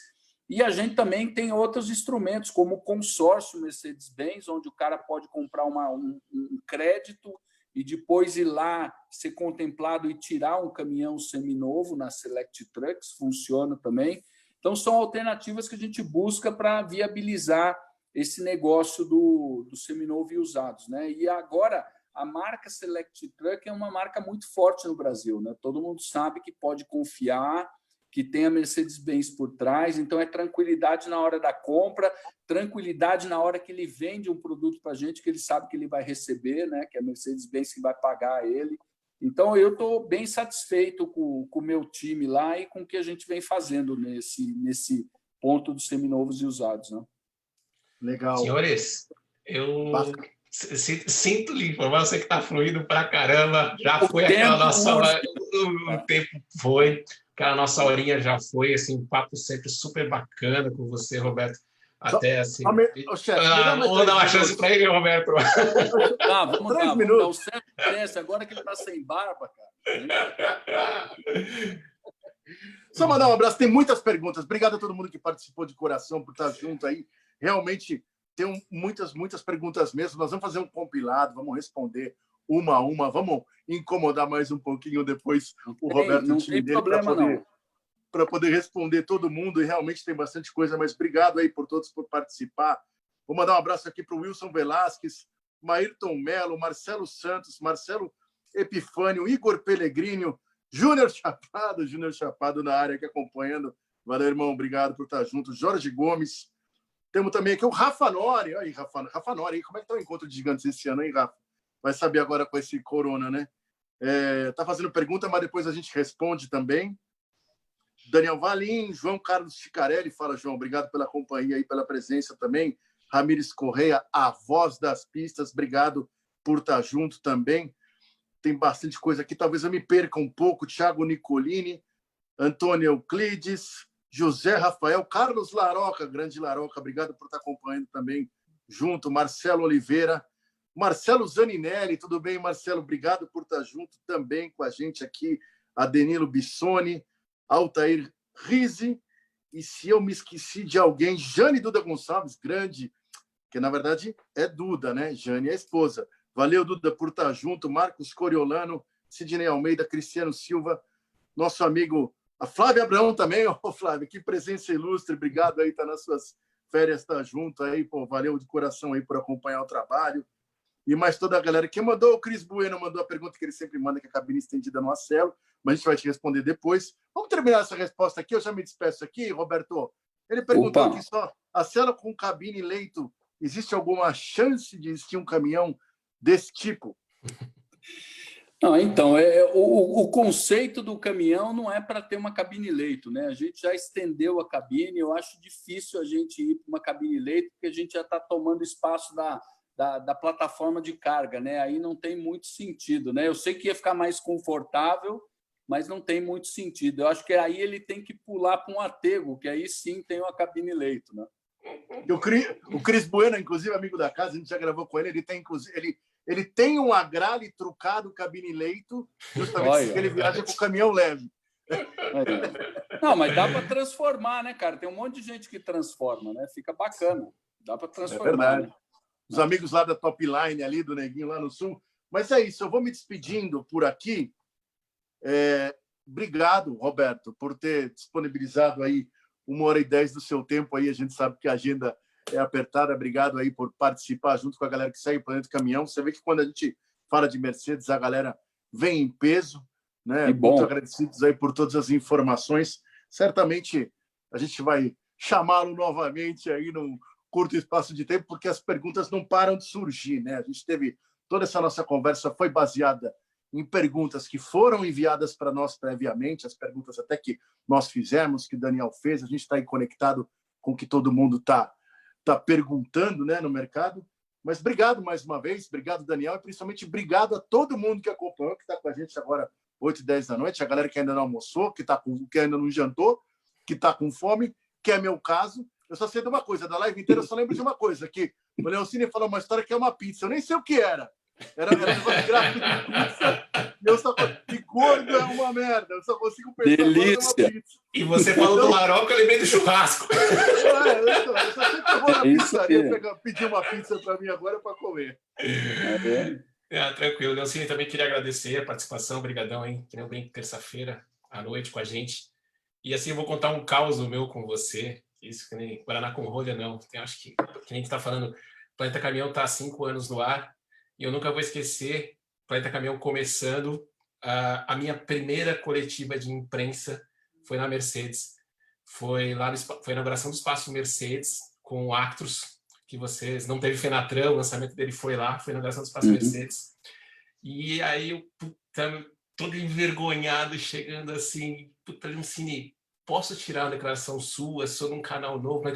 E a gente também tem outros instrumentos, como o consórcio Mercedes-Benz, onde o cara pode comprar um crédito e depois ir lá ser contemplado e tirar um caminhão seminovo na Select Trucks, funciona também. Então, são alternativas que a gente busca para viabilizar esse negócio do seminovo e usados, né? E agora, a marca Select Truck é uma marca muito forte no Brasil, né? Todo mundo sabe que pode confiar, que tem a Mercedes-Benz por trás, então é tranquilidade na hora da compra, tranquilidade na hora que ele vende um produto para a gente, que ele sabe que ele vai receber, né? Que é a Mercedes-Benz que vai pagar ele. Então, eu estou bem satisfeito com o meu time lá e com o que a gente vem fazendo nesse ponto dos seminovos e usados, né? Legal. Senhores, eu sinto lhe informar, você que está fluindo pra caramba, já foi aquela nossa hora, o tempo foi, aquela nossa horinha já foi, assim, um papo sempre super bacana com você, Roberto. Até assim. Vamos dar uma chance para ele, Roberto. Vamos dar o certo desse, agora que ele está sem barba, cara. Só mandar um abraço, tem muitas perguntas. Obrigado a todo mundo que participou de coração por estar junto aí. Realmente tem muitas perguntas mesmo. Nós vamos fazer um compilado, vamos responder uma a uma, vamos incomodar mais um pouquinho depois o Roberto não tem problema, não. Para poder responder todo mundo, e realmente tem bastante coisa, mas obrigado aí por todos por participar. Vou mandar um abraço aqui para o Wilson Velasquez, Maírton Melo, Marcelo Santos, Marcelo Epifânio, Igor Pellegrino, Júnior Chapado na área aqui acompanhando. Valeu, irmão, obrigado por estar junto. Jorge Gomes. Temos também aqui o Rafa Nori. Aí, Rafa Nori, como é que está o encontro de gigantes esse ano, hein, Rafa? Vai saber agora com esse corona, né? Tá fazendo pergunta, mas depois a gente responde também. Daniel Valim, João Carlos Chicarelli, fala, João, obrigado pela companhia e pela presença também. Ramires Correia, a voz das pistas, obrigado por estar junto também. Tem bastante coisa aqui, talvez eu me perca um pouco. Thiago Nicolini, Antônio Euclides, José Rafael, Carlos Laroca, grande Laroca, obrigado por estar acompanhando também junto. Marcelo Oliveira, Marcelo Zaninelli, tudo bem, Marcelo? Obrigado por estar junto também com a gente aqui. Adenilo Bissoni, Altair Rize, e se eu me esqueci de alguém, Jane Duda Gonçalves, grande, que na verdade é Duda, né? Jane é a esposa. Valeu, Duda, por estar junto. Marcos Coriolano, Sidney Almeida, Cristiano Silva, nosso amigo, a Flávia Abraão também. Ô, Flávia, que presença ilustre. Obrigado aí, tá nas suas férias, estar junto aí. Pô, valeu de coração aí por acompanhar o trabalho. E mais toda a galera. Quem mandou, o Cris Bueno, mandou a pergunta que ele sempre manda, que é a cabine estendida no Acelo, mas a gente vai te responder depois. Vamos terminar essa resposta aqui, eu já me despeço aqui, Roberto. Ele perguntou aqui só, Acelo com cabine e leito, existe alguma chance de existir um caminhão desse tipo? Não, então, o conceito do caminhão não é para ter uma cabine leito, né? A gente já estendeu a cabine, eu acho difícil a gente ir para uma cabine leito, porque a gente já está tomando espaço da plataforma de carga, né? Aí não tem muito sentido, né? Eu sei que ia ficar mais confortável, mas não tem muito sentido. Eu acho que aí ele tem que pular para um atego, que aí sim tem uma cabine leito, né? O Cris Bueno, inclusive, amigo da casa, a gente já gravou com ele, ele tem, inclusive, ele tem um agrale trucado cabine leito, justamente porque ele viaja com o caminhão leve. Não, mas dá para transformar, né, cara? Tem um monte de gente que transforma, né? Fica bacana. Dá para transformar. É verdade. Né? Os amigos lá da Top Line, ali do Neguinho, lá no Sul. Mas é isso, eu vou me despedindo por aqui. Obrigado, Roberto, por ter disponibilizado aí 1h10 do seu tempo aí. A gente sabe que a agenda é apertada. Obrigado aí por participar junto com a galera que segue o Planeta Caminhão. Você vê que quando a gente fala de Mercedes, a galera vem em peso, né? Muito agradecidos aí por todas as informações. Certamente a gente vai chamá-lo novamente aí num curto espaço de tempo, porque as perguntas não param de surgir, né? A gente teve toda essa nossa conversa foi baseada em perguntas que foram enviadas para nós previamente, as perguntas até que nós fizemos, que o Daniel fez. A gente está aí conectado com o que todo mundo está perguntando, né, no mercado. Mas obrigado mais uma vez, obrigado, Daniel, e principalmente obrigado a todo mundo que acompanhou, que está com a gente agora 8h10 da noite, a galera que ainda não almoçou, que ainda não jantou, que está com fome, que é meu caso. Eu só sei de uma coisa, da live inteira eu só lembro de uma coisa, que o Leoncini falou uma história que é uma pizza, eu nem sei o que era. Era um negócio de gráfico de pizza. Que gordo é uma merda. Eu só consigo pensar Delícia. Numa pizza. E você falou do Laroca, eu lembrei do churrasco. Eu só sei que eu vou na pizzaria pedir uma pizza para mim agora para comer. Tranquilo. Leoncini, também queria agradecer a participação. Obrigadão, hein? Que nem eu brinco terça-feira à noite com a gente. E assim, eu vou contar um caos meu com você. Isso que nem Guaraná com rolha, não. Acho que a gente está falando, o Planeta Caminhão está há 5 anos no ar e eu nunca vou esquecer o Planeta Caminhão começando. A minha primeira coletiva de imprensa foi na Mercedes. Foi lá foi a inauguração do Espaço Mercedes com o Actros, que vocês não teve Fenatran, o lançamento dele foi lá, foi na inauguração do Espaço Mercedes. E aí eu, todo envergonhado, chegando assim, puta, Leoncini, posso tirar uma declaração sua, sou de um canal novo?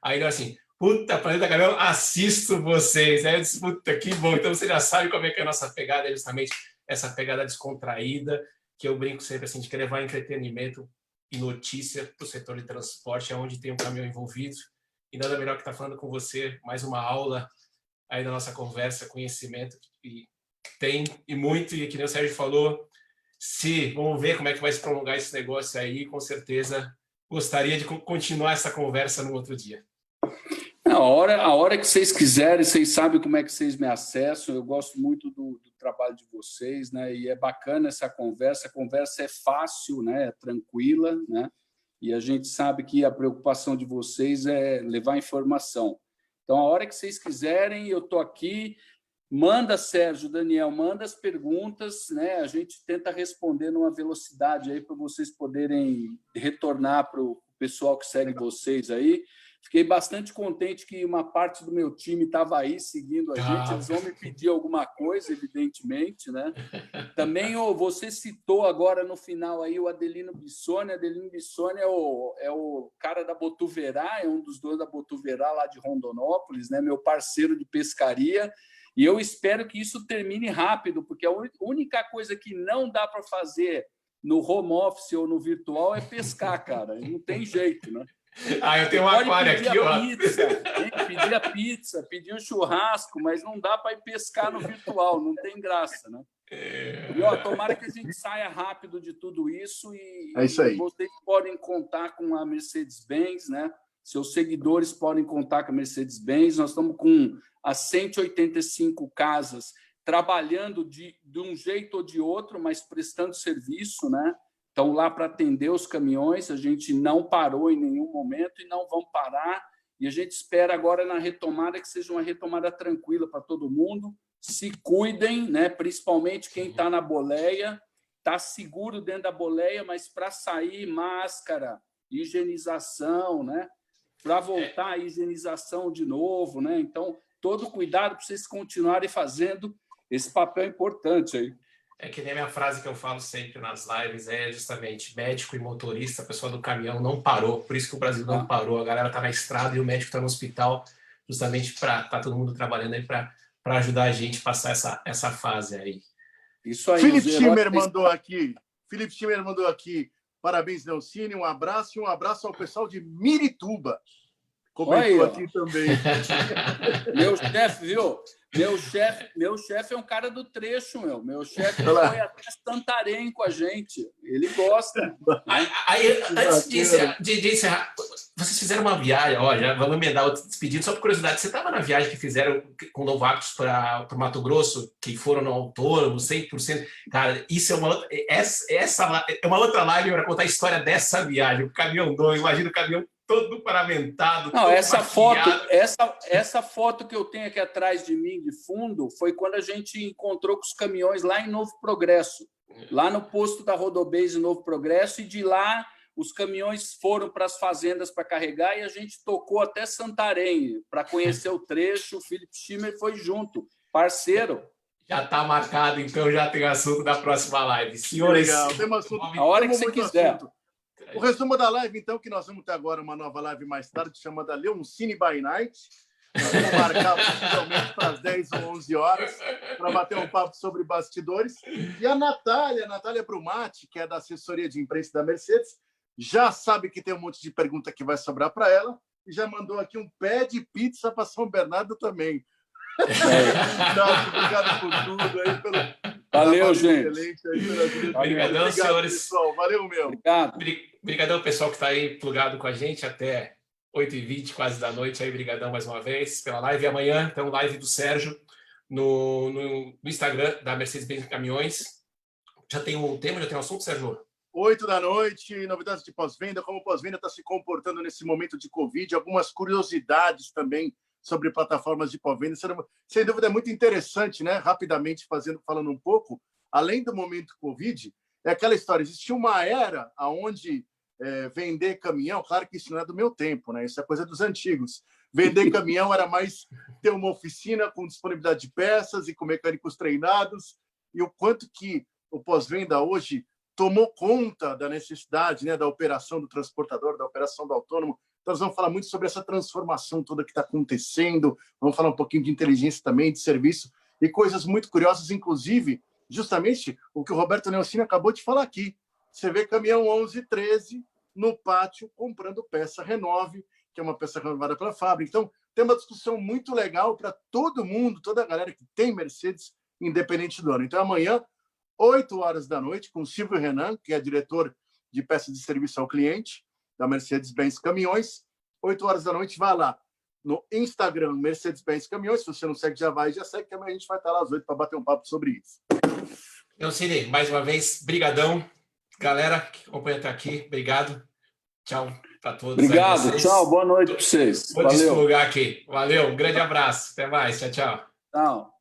Aí ele assim, puta, Planeta Caminhão, assisto vocês. Aí eu disse, puta, que bom. Então você já sabe como é que é a nossa pegada, é justamente essa pegada descontraída, que eu brinco sempre assim, de querer levar entretenimento e notícia para o setor de transporte, onde tem um caminhão envolvido. E nada melhor que estar falando com você, mais uma aula aí da nossa conversa, conhecimento, e tem, e muito, e que nem o Sérgio falou, vamos ver como é que vai se prolongar esse negócio aí, com certeza gostaria de continuar essa conversa num outro dia. A hora que vocês quiserem, vocês sabem como é que vocês me acessam, eu gosto muito do trabalho de vocês, né? E é bacana essa conversa, a conversa é fácil, né? É tranquila, né? E a gente sabe que a preocupação de vocês é levar informação. Então, a hora que vocês quiserem, eu estou aqui. Manda, Sérgio, Daniel, manda as perguntas, né? A gente tenta responder numa velocidade aí para vocês poderem retornar para o pessoal que segue vocês aí. Fiquei bastante contente que uma parte do meu time estava aí seguindo a gente. Eles vão me pedir alguma coisa, evidentemente, né? Também você citou agora no final aí o Adelino Bissoni. Adelino Bissoni é o cara da Botuverá, é um dos donos da Botuverá lá de Rondonópolis, né? Meu parceiro de pescaria. E eu espero que isso termine rápido, porque a única coisa que não dá para fazer no home office ou no virtual é pescar, cara. Não tem jeito, né? Eu tenho um aquário aqui, ó. Pedir a pizza, pedir um churrasco, mas não dá para ir pescar no virtual, não tem graça, né? E tomara que a gente saia rápido de tudo isso e, é isso aí. Vocês podem contar com a Mercedes-Benz, né? Seus seguidores podem contar com a Mercedes-Benz. Nós estamos com as 185 casas trabalhando de um jeito ou de outro, mas prestando serviço, né? Estão lá para atender os caminhões, a gente não parou em nenhum momento e não vamos parar. E a gente espera agora na retomada que seja uma retomada tranquila para todo mundo. Se cuidem, né? Principalmente quem está na boleia, está seguro dentro da boleia, mas para sair, máscara, higienização, né? Para voltar a higienização de novo, né? Então, todo cuidado para vocês continuarem fazendo esse papel importante aí. É que nem a minha frase que eu falo sempre nas lives, é justamente médico e motorista, a pessoa do caminhão não parou, por isso que o Brasil não parou, a galera está na estrada e o médico está no hospital, justamente para estar todo mundo trabalhando aí para ajudar a gente a passar essa fase aí. Isso aí. Felipe Schimmer mandou aqui, parabéns, Leoncini, um abraço e um abraço ao pessoal de Mirituba. Comentou aqui também. Meu chefe, viu? Meu chefe é um cara do trecho, meu. Meu chefe foi até Santarém com a gente. Ele gosta. Aí, antes de encerrar, vocês fizeram uma viagem, já vamos emendar outro despedido, só por curiosidade. Você estava na viagem que fizeram com Novactos para o Mato Grosso, que foram no autônomo, 100%? Cara, isso é uma outra live para contar a história dessa viagem. O caminhão imagina o caminhão todo paramentado. Não, essa foto que eu tenho aqui atrás de mim, de fundo, foi quando a gente encontrou com os caminhões lá em Novo Progresso, lá no posto da Rodobase Novo Progresso, e de lá os caminhões foram para as fazendas para carregar e a gente tocou até Santarém para conhecer o trecho. O Philip Schimmer foi junto, parceiro. Já está marcado, então já tem assunto da próxima live. Senhores, legal. Tem assunto, a hora que você quiser. Assunto. O resumo da live, então, que nós vamos ter agora uma nova live mais tarde, chamada Leoncini by Night. Nós vamos marcar possivelmente para as 10 ou 11 horas para bater um papo sobre bastidores. E a Natália Brumati, que é da assessoria de imprensa da Mercedes, já sabe que tem um monte de pergunta que vai sobrar para ela e já mandou aqui um pé de pizza para São Bernardo também. Obrigado por tudo aí. Valeu, gente. Obrigadão, senhores. Pessoal. Valeu, meu. Obrigadão, pessoal que está aí plugado com a gente até 8h20, quase da noite. Obrigadão mais uma vez pela live. E amanhã tem live do Sérgio no Instagram da Mercedes-Benz Caminhões. Já tem um tema, já tem um assunto, Sérgio? 20h, novidades de pós-venda, como o pós-venda está se comportando nesse momento de Covid, algumas curiosidades também sobre plataformas de pós-venda. Sem dúvida, é muito interessante, né? Rapidamente falando um pouco, além do momento Covid, é aquela história, existia uma era onde vender caminhão, claro que isso não é do meu tempo, né? Isso é coisa dos antigos. Vender caminhão era mais ter uma oficina com disponibilidade de peças e com mecânicos treinados, e o quanto que o pós-venda hoje tomou conta da necessidade, né, da operação do transportador, da operação do autônomo. Então, nós vamos falar muito sobre essa transformação toda que está acontecendo, vamos falar um pouquinho de inteligência também, de serviço, e coisas muito curiosas, inclusive, justamente o que o Roberto Neocini acabou de falar aqui. Você vê caminhão 11, 13 no pátio comprando peça Renove, que é uma peça renovada pela fábrica. Então, tem uma discussão muito legal para todo mundo, toda a galera que tem Mercedes, independente do ano. Então, amanhã, 20h, com o Silvio Renan, que é diretor de peças de serviço ao cliente da Mercedes-Benz Caminhões. 20h, vai lá no Instagram Mercedes-Benz Caminhões. Se você não segue, já vai, já segue, que amanhã a gente vai estar lá às 8 para bater um papo sobre isso. Cine, mais uma vez, brigadão. Galera que acompanha até aqui, obrigado. Tchau para todos. Obrigado, tchau, boa noite para vocês. Vou deslugar aqui. Valeu, um grande abraço. Até mais, tchau, tchau. Tchau.